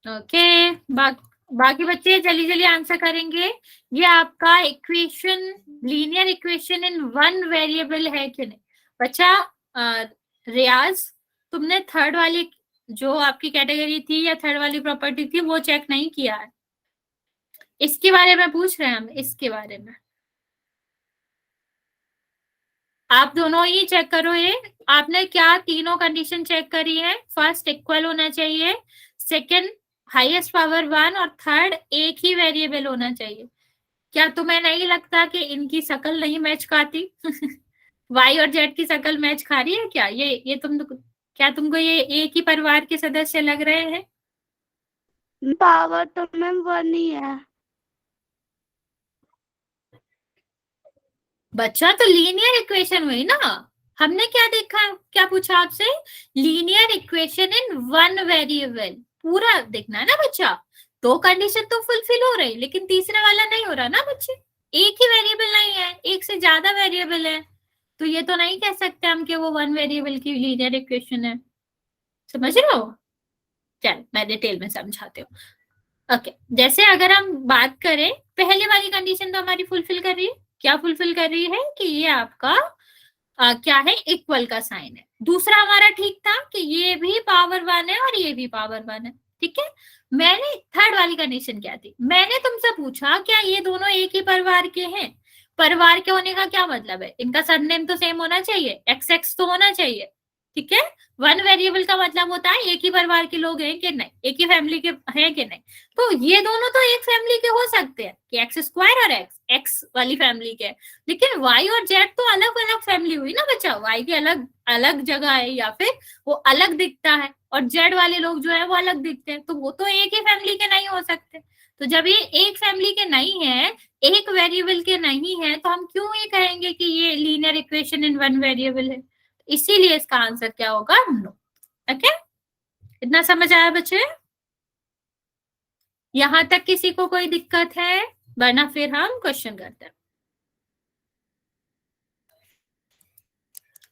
ओके, बाकी बच्चे जल्दी जल्दी आंसर करेंगे। ये आपका equation linear equation in one variable है कि नहीं। बच्चा रियाज, तुमने थर्ड वाली जो आपकी कैटेगरी थी या थर्ड वाली प्रॉपर्टी थी वो चेक नहीं किया है, इसके बारे में पूछ रहे हैं हम, इसके बारे में आप दोनों ही चेक करो। ये आपने क्या तीनों कंडीशन चेक करी है, फर्स्ट इक्वल होना चाहिए, सेकंड हाईएस्ट पावर 1 और थर्ड एक ही वेरिएबल होना चाहिए। क्या तुम्हें नहीं लगता कि इनकी शकल नहीं मैच खाती वाई और जेड की शकल मैच खा रही है क्या, ये क्या तुमको ये एक ही परिवार के सदस्य लग रहे हैं। पावर तो मैम 1 ही है। बच्चा तो लीनियर इक्वेशन हुई ना, हमने क्या देखा, क्या पूछा आपसे, linear equation in one variable, पूरा देखना है ना बच्चा। दो कंडीशन तो फुलफिल हो रही, लेकिन तीसरा वाला नहीं हो रहा ना बच्चे, एक ही वेरिएबल नहीं है, एक से ज्यादा वेरिएबल है, तो ये तो नहीं कह सकते हम कि वो वन वेरिएबल की लीनियर इक्वेशन है। समझ रहे हो, चल मैं डिटेल में समझाती हूँ। ओके, जैसे अगर हम बात करें, पहले वाली कंडीशन तो हमारी फुलफिल कर रही है, क्या फुलफिल कर रही है कि ये आपका क्या है, इक्वल का साइन है। दूसरा हमारा ठीक था कि ये भी पावर 1 है और ये भी पावर 1 है। ठीक है, मैंने थर्ड वाली कंडीशन क्या थी, मैंने तुमसे पूछा क्या ये दोनों एक ही परिवार के हैं। परिवार के होने का क्या मतलब है, इनका सरनेम तो सेम होना चाहिए, एक्स एक्स तो होना चाहिए। ठीक है, वन वेरिएबल का मतलब होता है एक ही परिवार के लोग हैं कि नहीं, एक ही फैमिली के हैं कि नहीं। तो ये दोनों तो एक फैमिली के हो सकते हैं कि एक्स स्क्वायर और एक्स एक्स वाली फैमिली के, लेकिन वाई और जेड तो अलग अलग फैमिली हुई ना बच्चा, वाई की अलग अलग जगह है या फिर वो अलग दिखता है, और जेड वाले लोग जो है वो अलग दिखते हैं, तो वो तो एक ही फैमिली के नहीं हो सकते। तो जब ये एक फैमिली के नहीं है, एक वेरिएबल के नहीं है, तो हम क्यों ये कहेंगे कि ये linear equation in one variable है। इसीलिए इसका आंसर क्या होगा, नो। ओके, इतना समझ आया बच्चे, यहां तक किसी को कोई दिक्कत है, वरना फिर हम क्वेश्चन करते हैं।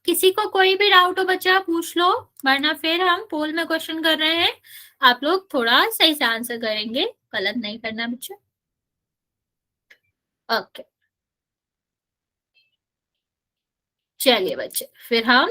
किसी को कोई भी डाउट हो बच्चा पूछ लो, वरना फिर हम पोल में क्वेश्चन कर रहे हैं, आप लोग थोड़ा सही से आंसर करेंगे, गलत नहीं करना बच्चा। ओके चलिए बच्चे, फिर हम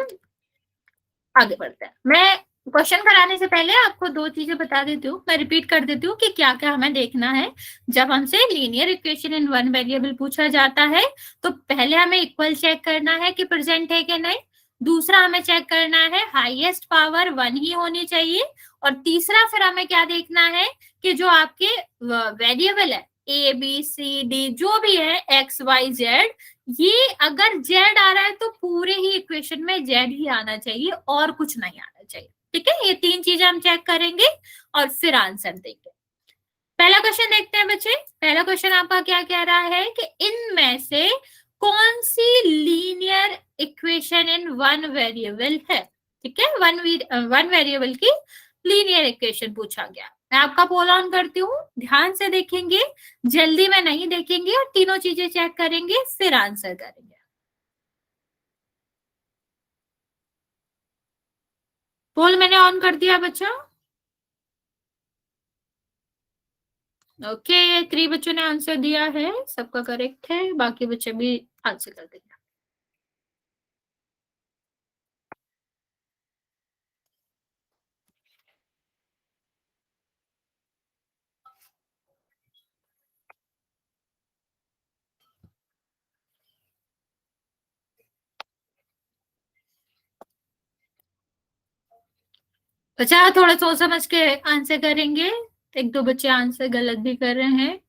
आगे बढ़ते हैं। मैं क्वेश्चन कराने से पहले आपको दो चीजें बता देती हूँ, मैं रिपीट कर देती हूँ कि क्या क्या हमें देखना है जब हमसे linear equation in one variable पूछा जाता है। तो पहले हमें इक्वल चेक करना है कि प्रेजेंट है कि नहीं, दूसरा हमें चेक करना है हाईएस्ट पावर वन ही होनी चाहिए, और तीसरा फिर हमें क्या देखना है कि जो आपके वेरिएबल है ए बी सी डी जो भी है एक्स वाई जेड, ये अगर जेड आ रहा है तो पूरे ही इक्वेशन में जेड ही आना चाहिए और कुछ नहीं आना चाहिए। ठीक है, ये तीन चीजें हम चेक करेंगे और फिर आंसर देंगे। पहला क्वेश्चन देखते हैं बच्चे। पहला क्वेश्चन आपका क्या कह रहा है कि इनमें से कौन सी linear equation in one variable है। ठीक है, वन वेरिएबल की लीनियर इक्वेशन पूछा गया। मैं आपका पोल ऑन करती हूँ, ध्यान से देखेंगे, जल्दी में नहीं देखेंगे, और तीनों चीजें चेक करेंगे फिर आंसर करेंगे। पोल मैंने ऑन कर दिया बच्चों। ओके, 3 बच्चों ने आंसर दिया है, सबका करेक्ट है, बाकी बच्चे भी आंसर कर देंगे। बच्चा थोड़ा सोच समझ के आंसर करेंगे, एक दो बच्चे आंसर गलत भी कर रहे हैं,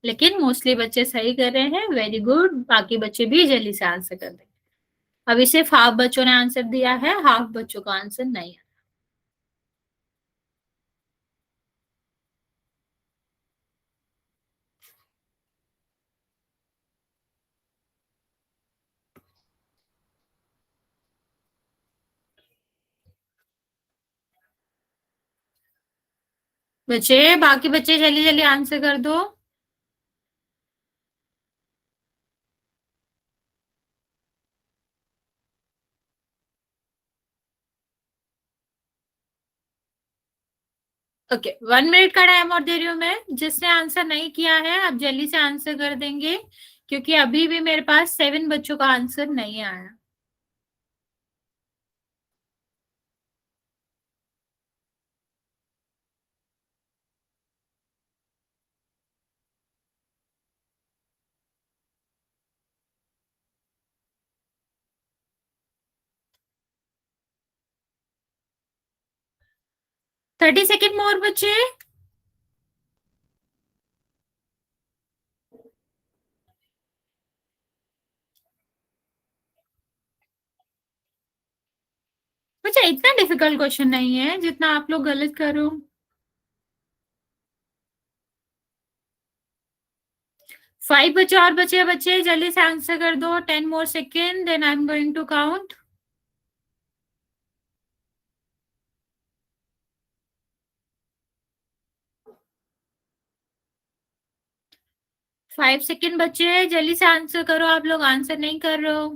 लेकिन मोस्टली बच्चे सही कर रहे हैं, वेरी गुड। बाकी बच्चे भी जल्दी से आंसर कर देंगे। अभी सिर्फ हाफ बच्चों ने आंसर दिया है, हाफ बच्चों का आंसर नहीं है। बच्चे, बाकी बच्चे जल्दी जल्दी आंसर कर दो। ओके, 1 मिनट का टाइम और दे रही हूँ मैं। जिसने आंसर नहीं किया है आप जल्दी से आंसर कर देंगे, क्योंकि अभी भी मेरे पास 7 बच्चों का आंसर नहीं आया। थर्टी सेकेंड मोर बच्चे। बच्चा इतना डिफिकल्ट क्वेश्चन नहीं है जितना आप लोग गलत करो। 5 बच्चे और बचे, बच्चे जल्दी से आंसर कर दो। 10 more seconds, then I am going to count. 5 second बच्चे, जल्दी से आंसर करो, आप लोग आंसर नहीं कर रहे हो।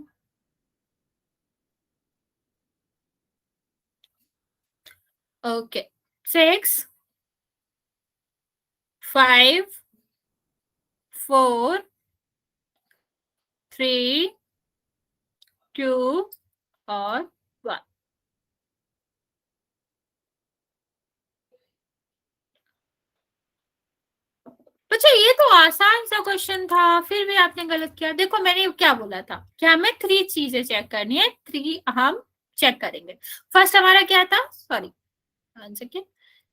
ओके, 6, 5, 4, 3, 2 और 1। बच्चा ये तो आसान सा क्वेश्चन था, फिर भी आपने गलत किया। देखो मैंने क्या बोला था कि हमें 3 चीजें चेक करनी है, 3 हम चेक करेंगे। फर्स्ट हमारा क्या था, सॉरी आंसर क्या,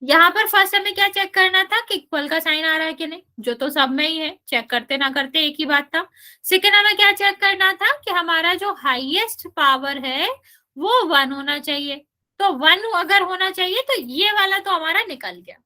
यहाँ पर फर्स्ट हमें क्या चेक करना था कि इक्वल का साइन आ रहा है कि नहीं, जो तो सब में ही है, चेक करते ना करते एक ही बात था। सेकेंड हमें क्या चेक करना था कि हमारा जो हाईएस्ट पावर है वो 1 होना चाहिए। तो 1 अगर होना चाहिए तो ये वाला तो हमारा निकल गया,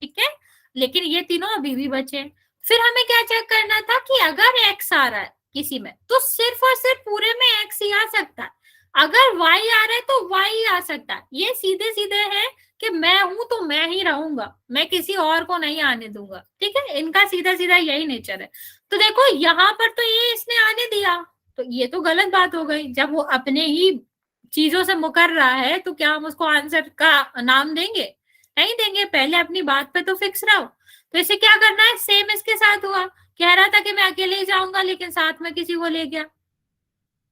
ठीक है, लेकिन ये तीनों अभी भी बचे। फिर हमें क्या चेक करना था कि अगर एक्स आ रहा है किसी में तो सिर्फ और सिर्फ पूरे में एक्स ही आ सकता है, अगर वाई आ रहा है तो वाई आ सकता है। ये सीधे सीधे है कि मैं हूं तो मैं ही रहूंगा, मैं किसी और को नहीं आने दूंगा। ठीक है, इनका सीधा सीधा यही नेचर है। तो देखो यहाँ पर तो ये इसने आने दिया, तो ये तो गलत बात हो गई। जब वो अपने ही चीजों से मुकर रहा है तो क्या हम उसको आंसर का नाम देंगे, नहीं देंगे। पहले अपनी बात पे तो फिक्स रहो। तो इसे क्या करना है, सेम इसके साथ हुआ, कह रहा था कि मैं अकेले ही जाऊंगा लेकिन साथ में किसी को ले गया,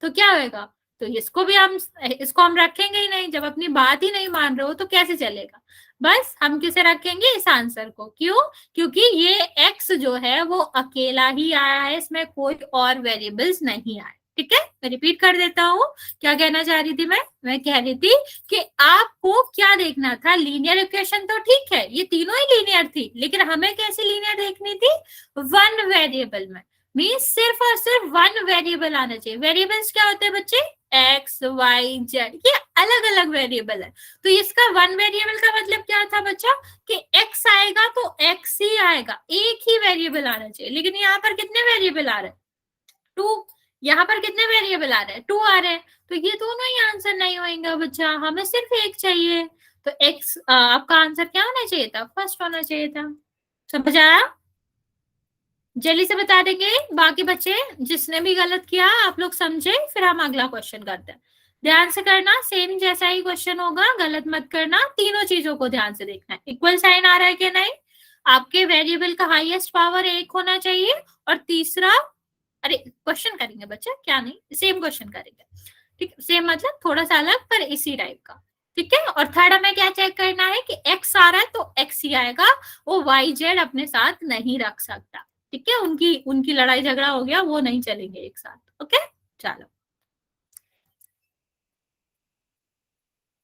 तो क्या होगा, तो इसको हम रखेंगे ही नहीं। जब अपनी बात ही नहीं मान रहे हो तो कैसे चलेगा। बस हम किसे रखेंगे, इस आंसर को। क्यों? क्योंकि ये x जो है वो अकेला ही आया है, इसमें कोई और वेरिएबल्स नहीं आए। ठीक है, मैं रिपीट कर देता हूँ। क्या कहना चाह रही थी मैं कह रही थी कि आपको क्या देखना था, लीनियर इक्वेशन तो ठीक है, ये तीनों ही लीनियर थी, लेकिन हमें कैसी लीनियर देखनी थी, वन वेरिएबल में। मीन्स सिर्फ और सिर्फ वन वेरिएबल आना चाहिए। वेरिएबल्स क्या होते हैं बच्चे, एक्स वाई जेड, ये अलग अलग वेरिएबल है। तो इसका वन वेरिएबल का मतलब क्या था बच्चा, कि एक्स आएगा तो एक्स ही आएगा, एक ही वेरिएबल आना चाहिए। लेकिन यहाँ पर कितने वेरिएबल आ रहे हैं, टू। यहाँ पर कितने वेरिएबल आ रहे हैं, टू आ रहे हैं। तो ये दोनों ही आंसर नहीं होंगे बच्चा, हमें सिर्फ एक चाहिए। तो एक्स आपका आंसर क्या होना चाहिए था, फर्स्ट होना चाहिए था। समझ आया? जल्दी से बता देंगे बाकी बच्चे, जिसने भी गलत किया आप लोग समझे, फिर हम अगला क्वेश्चन करते हैं। ध्यान से करना, सेम जैसा ही क्वेश्चन होगा, गलत मत करना। तीनों चीजों को ध्यान से देखना है, इक्वल साइन आ रहा है कि नहीं, आपके वेरिएबल का हाईएस्ट पावर एक होना चाहिए, और तीसरा, अरे क्वेश्चन करेंगे बच्चे, क्या नहीं, सेम क्वेश्चन करेंगे। ठीक, सेम मतलब थोड़ा सा अलग पर इसी टाइप का। ठीक है, और थर्ड हमें क्या चेक करना है कि एक्स आ रहा है तो एक्स ही आएगा, वो वाई जेड अपने साथ नहीं रख सकता। ठीक है, उनकी उनकी लड़ाई झगड़ा हो गया, वो नहीं चलेंगे एक साथ। ओके, चलो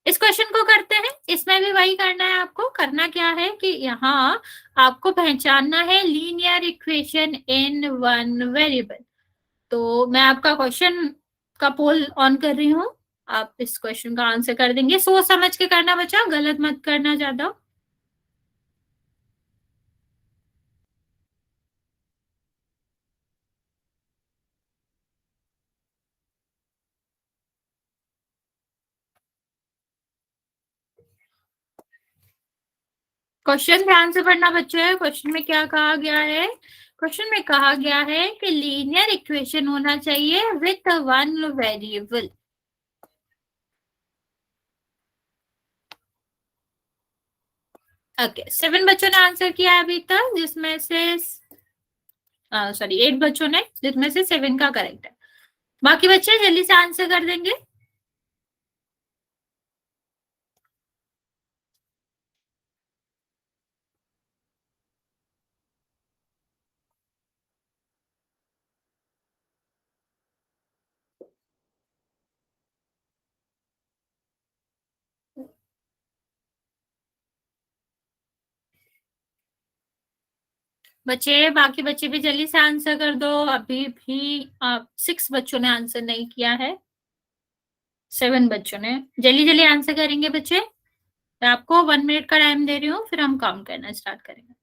इस क्वेश्चन को करते हैं। इसमें भी वही करना है आपको। करना क्या है कि यहाँ आपको पहचानना है linear equation in one variable. तो मैं आपका क्वेश्चन का पोल ऑन कर रही हूँ, आप इस क्वेश्चन का आंसर कर देंगे। सोच समझ के करना बच्चा, गलत मत करना ज्यादा। क्वेश्चन ध्यान से पढ़ना बच्चे। क्वेश्चन में क्या कहा गया है, क्वेश्चन में कहा गया है कि लीनियर इक्वेशन होना चाहिए विथ वन वेरिएबल। ओके, 7 बच्चों ने आंसर किया है अभी तक, जिसमें से सॉरी 8 बच्चों ने, जिसमें से 7 का करेक्ट है। बाकी बच्चे जल्दी से आंसर कर देंगे। बच्चे बाकी बच्चे भी जल्दी से आंसर कर दो। अभी भी 6 बच्चों ने आंसर नहीं किया है, 7 बच्चों ने। जल्दी जल्दी आंसर करेंगे बच्चे। मैं आपको 1 मिनट का टाइम दे रही हूँ, फिर हम काउंट करना स्टार्ट करेंगे।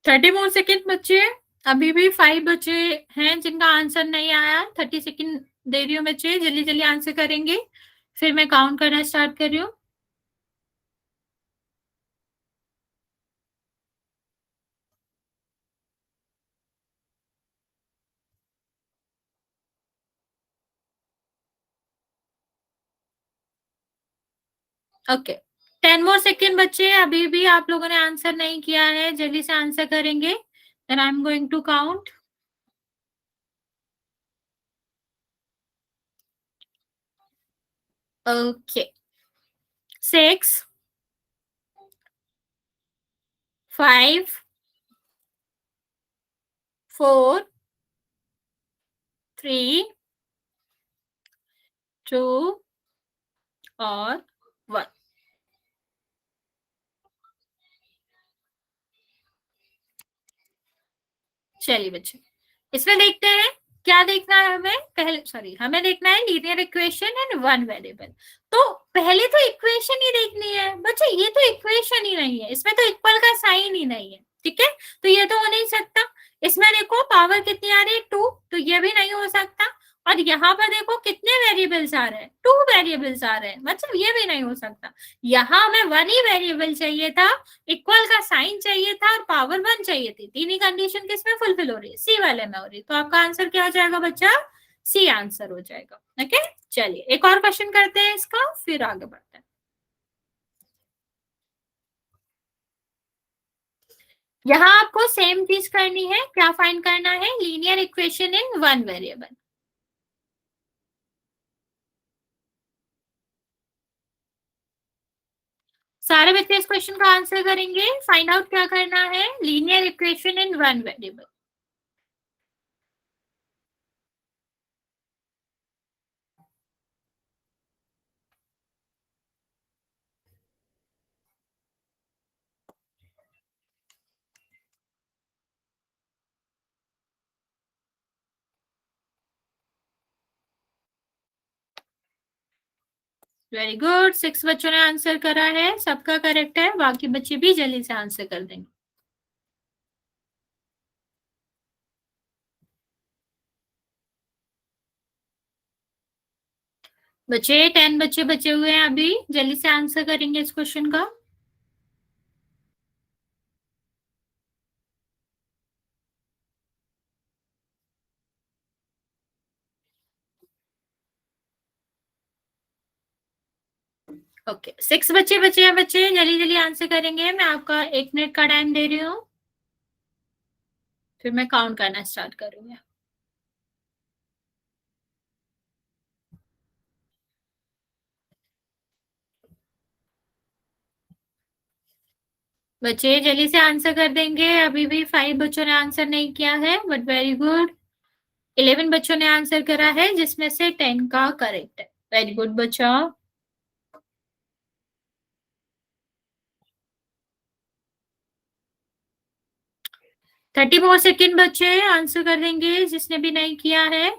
थर्टी मोर सेकेंड बच्चे। अभी भी 5 बच्चे हैं जिनका आंसर नहीं आया। 30 सेकेंड दे रही हूँ बच्चे, जल्दी जल्दी आंसर करेंगे, फिर मैं काउंट करना स्टार्ट कर रही हूँ। ओके, 10 मोर सेकेंड बच्चे। अभी भी आप लोगों ने आंसर नहीं किया है, जल्दी से आंसर करेंगे, then I am going to count. Okay, 6 5 4 3 2 और 1। चलिए बच्चे, इसमें देखते हैं क्या देखना है हमें। पहले सॉरी, हमें देखना है linear equation and one variable. तो पहले तो इक्वेशन ही देखनी है बच्चे, ये तो इक्वेशन ही नहीं है, इसमें तो इक्वल का साइन ही नहीं है। ठीक है, तो ये तो हो नहीं सकता। इसमें देखो पावर कितनी आ रही है, 2, तो ये भी नहीं हो सकता। और यहाँ पर देखो कितने वेरिएबल्स आ रहे हैं, 2 वेरिएबल्स आ रहे हैं, मतलब ये भी नहीं हो सकता। यहाँ हमें 1 ही वेरिएबल चाहिए था, इक्वल का साइन चाहिए था और पावर 1 चाहिए थी। तीन ही कंडीशन किसमें फुलफिल हो रही है, सी वाले में हो रही है। तो आपका आंसर क्या हो जाएगा बच्चा, सी आंसर हो जाएगा। ओके, चलिए एक और क्वेश्चन करते हैं इसका, फिर आगे बढ़ते हैं। यहाँ आपको सेम चीज करनी है, क्या फाइंड करना है, linear equation in one variable. सारे बच्चे इस क्वेश्चन का आंसर करेंगे। फाइंड आउट क्या करना है, linear equation in one variable. Very good, 6 बच्चों ने आंसर करा है, सबका करेक्ट है, बाकी बच्चे भी जल्दी से आंसर कर देंगे। बच्चे 10 बच्चे बचे हुए हैं, अभी जल्दी से आंसर करेंगे इस क्वेश्चन का। ओके, 6 बच्चे बचे हैं, बच्चे जल्दी जल्दी आंसर करेंगे। मैं आपका 1 मिनट का टाइम दे रही हूँ, फिर मैं काउंट करना स्टार्ट करूंगी। बच्चे जल्दी से आंसर कर देंगे। अभी भी 5 बच्चों ने आंसर नहीं किया है, बट वेरी गुड। 11 बच्चों ने आंसर करा है, जिसमें से 10 का करेक्ट है। वेरी गुड बच्चा। 30 मोर सेकेंड बच्चे आंसर कर देंगे, जिसने भी नहीं किया है।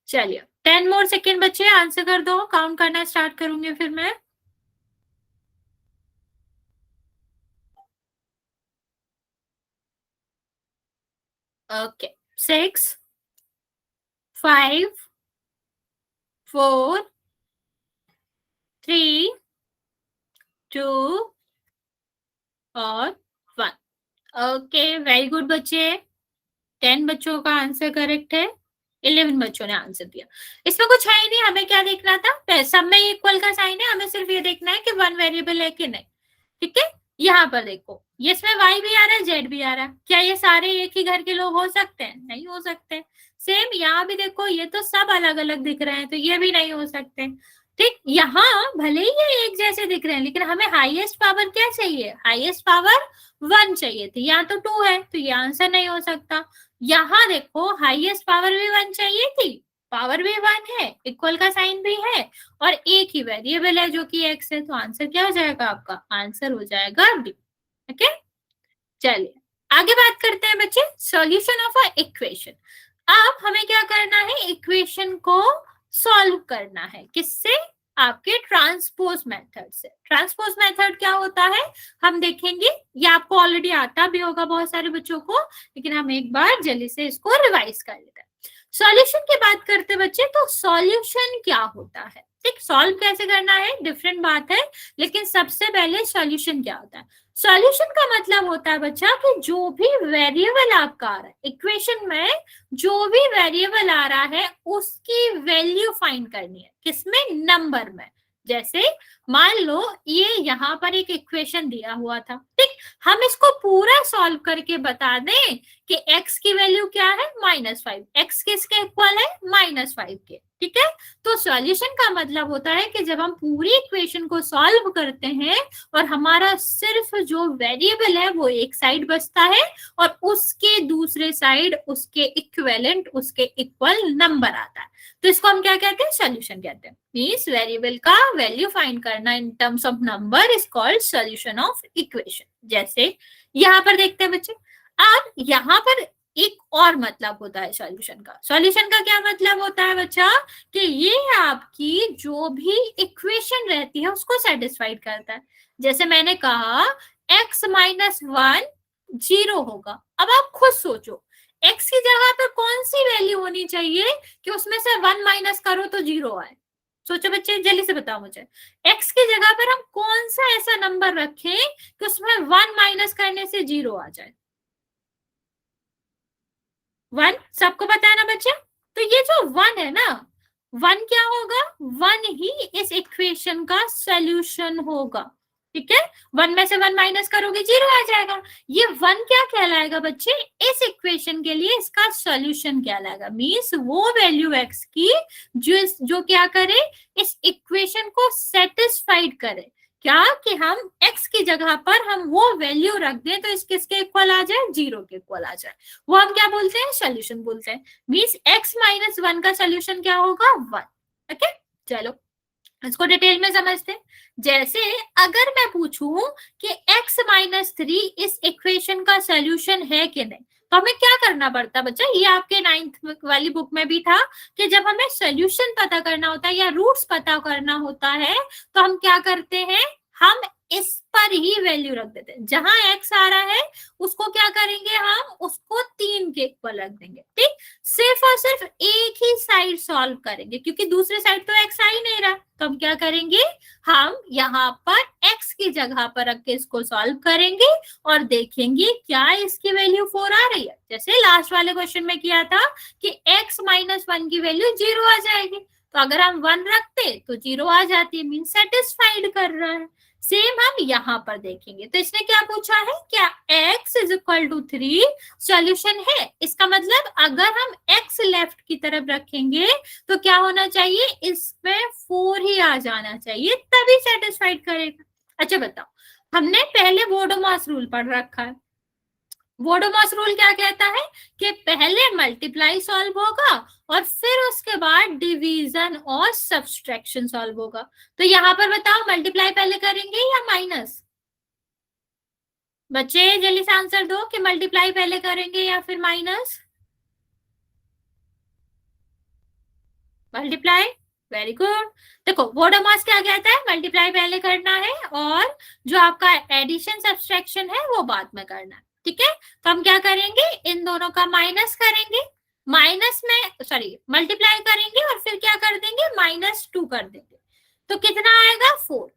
चलिए 10 मोर सेकेंड बच्चे आंसर कर दो, काउंट करना स्टार्ट करूंगी फिर मैं। ओके, 6, 5, 4, 3, 2 और 1। ओके, वेरी गुड बच्चे, 10 बच्चों का आंसर करेक्ट है, 11 बच्चों ने आंसर दिया। इसमें कुछ है ही नहीं, हमें क्या देखना था, सब में इक्वल का साइन है, हमें सिर्फ ये देखना है कि वन वेरिएबल है कि नहीं। ठीक है, यहाँ पर देखो, ये इसमें y भी आ रहा है, z भी आ रहा है। क्या ये सारे एक ही घर के लोग हो सकते हैं, नहीं हो सकते। सेम यहाँ भी देखो, ये तो सब अलग अलग दिख रहे हैं, तो ये भी नहीं हो सकते। ठीक, यहाँ भले ही ये एक जैसे दिख रहे हैं, लेकिन हमें हाईएस्ट पावर क्या चाहिए, हाईएस्ट पावर 1 चाहिए थी, यहाँ तो 2 है, तो ये आंसर नहीं हो सकता। यहाँ देखो, हाईएस्ट पावर भी 1 चाहिए थी, पावर भी 1 है, इक्वल का साइन भी है, और एक ही वेरिएबल है जो कि x है, तो आंसर क्या हो जाएगा आपका, आंसर हो जाएगा बी। ओके, चलिए आगे बात करते हैं बच्चे, सॉल्यूशन ऑफ अ इक्वेशन। अब हमें क्या करना है, इक्वेशन को सॉल्व करना है, किससे, आपके ट्रांसपोज मेथड से। ट्रांसपोज मेथड क्या होता है हम देखेंगे, ये आपको ऑलरेडी आता भी होगा बहुत सारे बच्चों को, लेकिन हम एक बार जल्दी से इसको रिवाइज कर लेते हैं। सॉल्यूशन की बात करते बच्चे, तो सॉल्यूशन क्या होता है, ठीक, सॉल्व कैसे करना है डिफरेंट बात है, लेकिन सबसे पहले सॉल्यूशन क्या होता है। सॉल्यूशन का मतलब होता है बच्चा कि जो भी वेरिएबल आपका आ रहा है इक्वेशन में, जो भी वेरिएबल आ रहा है उसकी वैल्यू फाइंड करनी है, किसमें, नंबर में। जैसे मान लो ये यहाँ पर एक इक्वेशन दिया हुआ था, ठीक, हम इसको पूरा सॉल्व करके बता दें कि x की वैल्यू क्या है, -5, x किसके इक्वल है, -5 के, ठीक है। तो सॉल्यूशन का मतलब होता है कि जब हम पूरी इक्वेशन को सॉल्व करते हैं और हमारा सिर्फ जो वेरिएबल है वो एक साइड बचता है और उसके दूसरे साइड उसके इक्विवेलेंट, उसके इक्वल नंबर आता है, तो इसको हम क्या कहते हैं, सॉल्यूशन कहते हैं। मींस वेरिएबल का वैल्यू फाइंड करना in terms of number is called solution of equation. जैसे यहाँ पर देखते हैं बच्चे, अब यहाँ पर एक और मतलब होता है सॉल्यूशन का। सॉल्यूशन का क्या मतलब होता है बच्चा, कि ये आपकी जो भी इक्वेशन रहती है उसको सेटिस्फाइड करता है। जैसे मैंने कहा x माइनस 1 0 होगा। अब आप खुद सोचो x की जगह पर कौन सी वैल्यू होनी चाहिए कि उसमें से 1 माइनस करो तो 0 आए। सोचो बच्चे, जल्दी से बताओ मुझे, x की जगह पर हम कौन सा ऐसा नंबर रखें कि उसमें 1 माइनस करने से 0 आ जाए। 1 सबको पता है ना बच्चे? तो ये जो 1 है ना, 1 क्या होगा? 1 ही इस इक्वेशन का सॉल्यूशन होगा। ठीक है, 1 में से 1 माइनस करोगे 0 आ जाएगा। ये 1 क्या कहलाएगा बच्चे? इस इक्वेशन के लिए इसका सॉल्यूशन कहलाएगा। मींस वो वैल्यू x की जो क्या करे, इस इक्वेशन को सेटिस्फाइड करे। क्या कि हम x की जगह पर हम वो वैल्यू रख दें तो इस किसके इक्वल आ जाए? 0 के इक्वल आ जाए। वो हम क्या बोलते हैं? सॉल्यूशन बोलते हैं। मींस x माइनस 1 का सॉल्यूशन क्या होगा? 1। ओके, चलो इसको डिटेल में समझते हैं। जैसे अगर मैं पूछूं कि x माइनस 3 इस इक्वेशन का सॉल्यूशन है कि नहीं, तो हमें क्या करना पड़ता बच्चा? ये आपके 9th वाली बुक में भी था कि जब हमें सॉल्यूशन पता करना होता है या रूट्स पता करना होता है तो हम क्या करते हैं? हम इस पर ही वैल्यू रख देते हैं। जहां x आ रहा है उसको क्या करेंगे? हम उसको 3 के इक्वल रख देंगे। ठीक, सिर्फ और सिर्फ एक ही साइड सॉल्व करेंगे क्योंकि दूसरे साइड तो x आ ही नहीं रहा। तो हम क्या करेंगे? हम यहाँ पर x की जगह पर रख के इसको सॉल्व करेंगे और देखेंगे क्या इसकी वैल्यू 4 आ रही है। जैसे लास्ट वाले क्वेश्चन में किया था कि x माइनस 1 की वैल्यू 0 आ जाएगी। तो अगर हम 1 रखते तो 0 आ जाती है, मीन सेटिस्फाइड कर रहा है। सेम हम यहाँ पर देखेंगे। तो इसने क्या पूछा है? क्या x is equal to 3 solution है? इसका मतलब अगर हम x लेफ्ट की तरफ रखेंगे तो क्या होना चाहिए? इसमें 4 ही आ जाना चाहिए, तभी सेटिस्फाइड करेगा। अच्छा बताओ, हमने पहले वोडोमॉस रूल पढ़ रखा है। वोडोमॉस रूल क्या कहता है कि पहले मल्टीप्लाई सॉल्व होगा और फिर उसके बाद डिवीजन और सब्सट्रैक्शन सॉल्व होगा। तो यहाँ पर बताओ मल्टीप्लाई पहले करेंगे या माइनस? बच्चे जल्दी से आंसर दो कि मल्टीप्लाई पहले करेंगे या फिर माइनस। Multiply, very good. देखो वोडोमॉस क्या कहता है? मल्टीप्लाई पहले करना है और जो आपका एडिशन सब्सट्रैक्शन है वो बाद में करना है। ठीक है, तो हम क्या करेंगे? इन दोनों का माइनस करेंगे, माइनस में सॉरी मल्टीप्लाई करेंगे और फिर क्या कर देंगे? -2 कर देंगे। तो कितना आएगा? 4।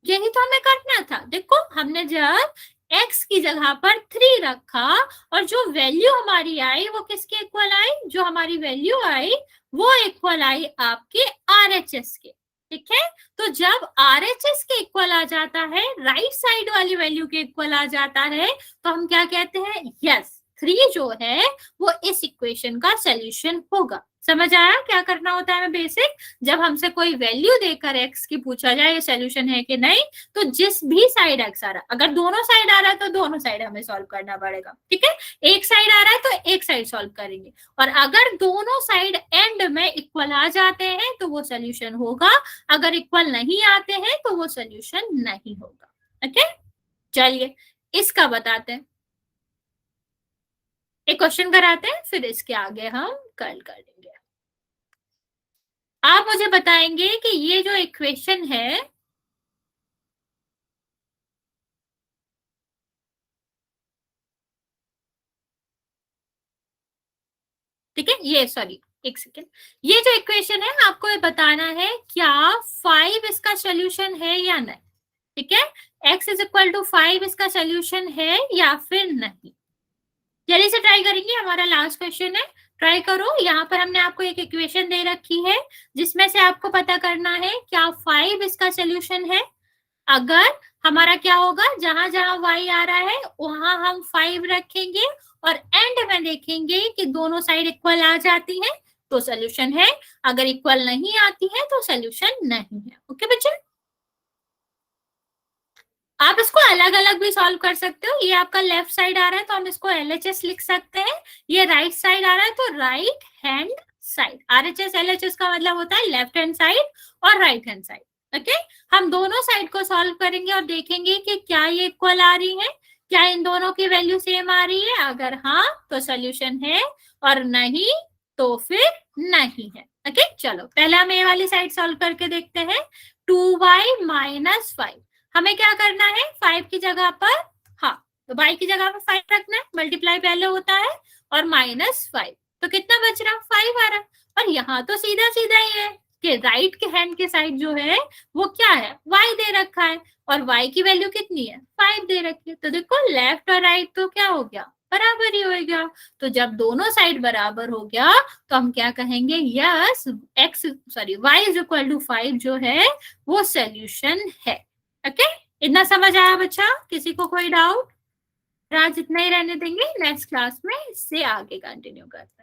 यही तो हमें करना था। देखो हमने जब x की जगह पर 3 रखा और जो वैल्यू हमारी आई वो किसके इक्वल आई? जो हमारी वैल्यू आई वो इक्वल आई आपके RHS के। ठीक है, तो जब RHS के इक्वल आ जाता है, राइट साइड वाली वैल्यू के इक्वल आ जाता है, तो हम क्या कहते हैं? यस, 3 जो है वो इस इक्वेशन का सॉल्यूशन होगा। समझ आया क्या करना होता है? बेसिक, जब हमसे कोई वैल्यू देकर x की पूछा जाए ये सॉल्यूशन है कि नहीं, तो जिस भी साइड x आ रहा है, अगर दोनों साइड आ रहा है तो दोनों साइड हमें सॉल्व करना पड़ेगा। ठीक है, एक साइड आ रहा है तो एक साइड सॉल्व करेंगे और अगर दोनों साइड एंड में इक्वल आ जाते हैं तो वो सॉल्यूशन होगा, अगर इक्वल नहीं आते हैं तो वो सॉल्यूशन नहीं होगा। ओके, चलिए इसका बताते हैं, एक क्वेश्चन कराते हैं फिर इसके आगे हम कल कर लेंगे। आप मुझे बताएंगे कि ये जो इक्वेशन है ठीक है, ये सॉरी एक सेकेंड, ये जो इक्वेशन है आपको ये बताना है क्या 5 इसका सॉल्यूशन है या नहीं। ठीक है, x इज इक्वल टू 5 इसका सॉल्यूशन है या फिर नहीं। जल्दी से ट्राई करेंगे, हमारा लास्ट क्वेश्चन है, ट्राई करो। यहाँ पर हमने आपको एक इक्वेशन दे रखी है जिसमें से आपको पता करना है क्या 5 इसका सॉल्यूशन है। अगर हमारा क्या होगा, जहां जहां y आ रहा है वहां हम 5 रखेंगे और एंड में देखेंगे कि दोनों साइड इक्वल आ जाती है तो सॉल्यूशन है, अगर इक्वल नहीं आती है तो सॉल्यूशन नहीं है। ओके बच्चे, आप इसको अलग अलग भी सॉल्व कर सकते हो। ये आपका लेफ्ट साइड आ रहा है तो हम इसको LHS लिख सकते हैं, ये राइट साइड आ रहा है तो right hand side. RHS LHS का मतलब होता है लेफ्ट हैंड साइड और राइट हैंड साइड। ओके, हम दोनों साइड को सॉल्व करेंगे और देखेंगे कि क्या ये इक्वल आ रही है, क्या इन दोनों की वैल्यू सेम आ रही है। अगर हाँ तो सॉल्यूशन है और नहीं तो फिर नहीं है। ओके, चलो पहले हम ये वाली साइड सॉल्व करके देखते हैं। 2y - 5, हमें क्या करना है? 5 की जगह पर तो y की जगह पे 5 रखना है, मल्टीप्लाई पहले होता है और -5, तो कितना बच रहा, 5 आ रहा। और यहाँ तो सीधा सीधा ही है कि राइट के हैंड के साइड जो है वो क्या है, y दे रखा है, और y की वैल्यू कितनी है, 5 दे रखी है। तो देखो लेफ्ट और राइट तो क्या हो गया, बराबर ही हो गया। तो जब दोनों साइड बराबर हो गया तो हम क्या कहेंगे, yes y is equal to 5 जो है वो सोल्यूशन है। ओके, इतना समझ आया बच्चा, किसी को कोई डाउट? आज इतना ही रहने देंगे, नेक्स्ट क्लास में इससे आगे कंटिन्यू करते हैं।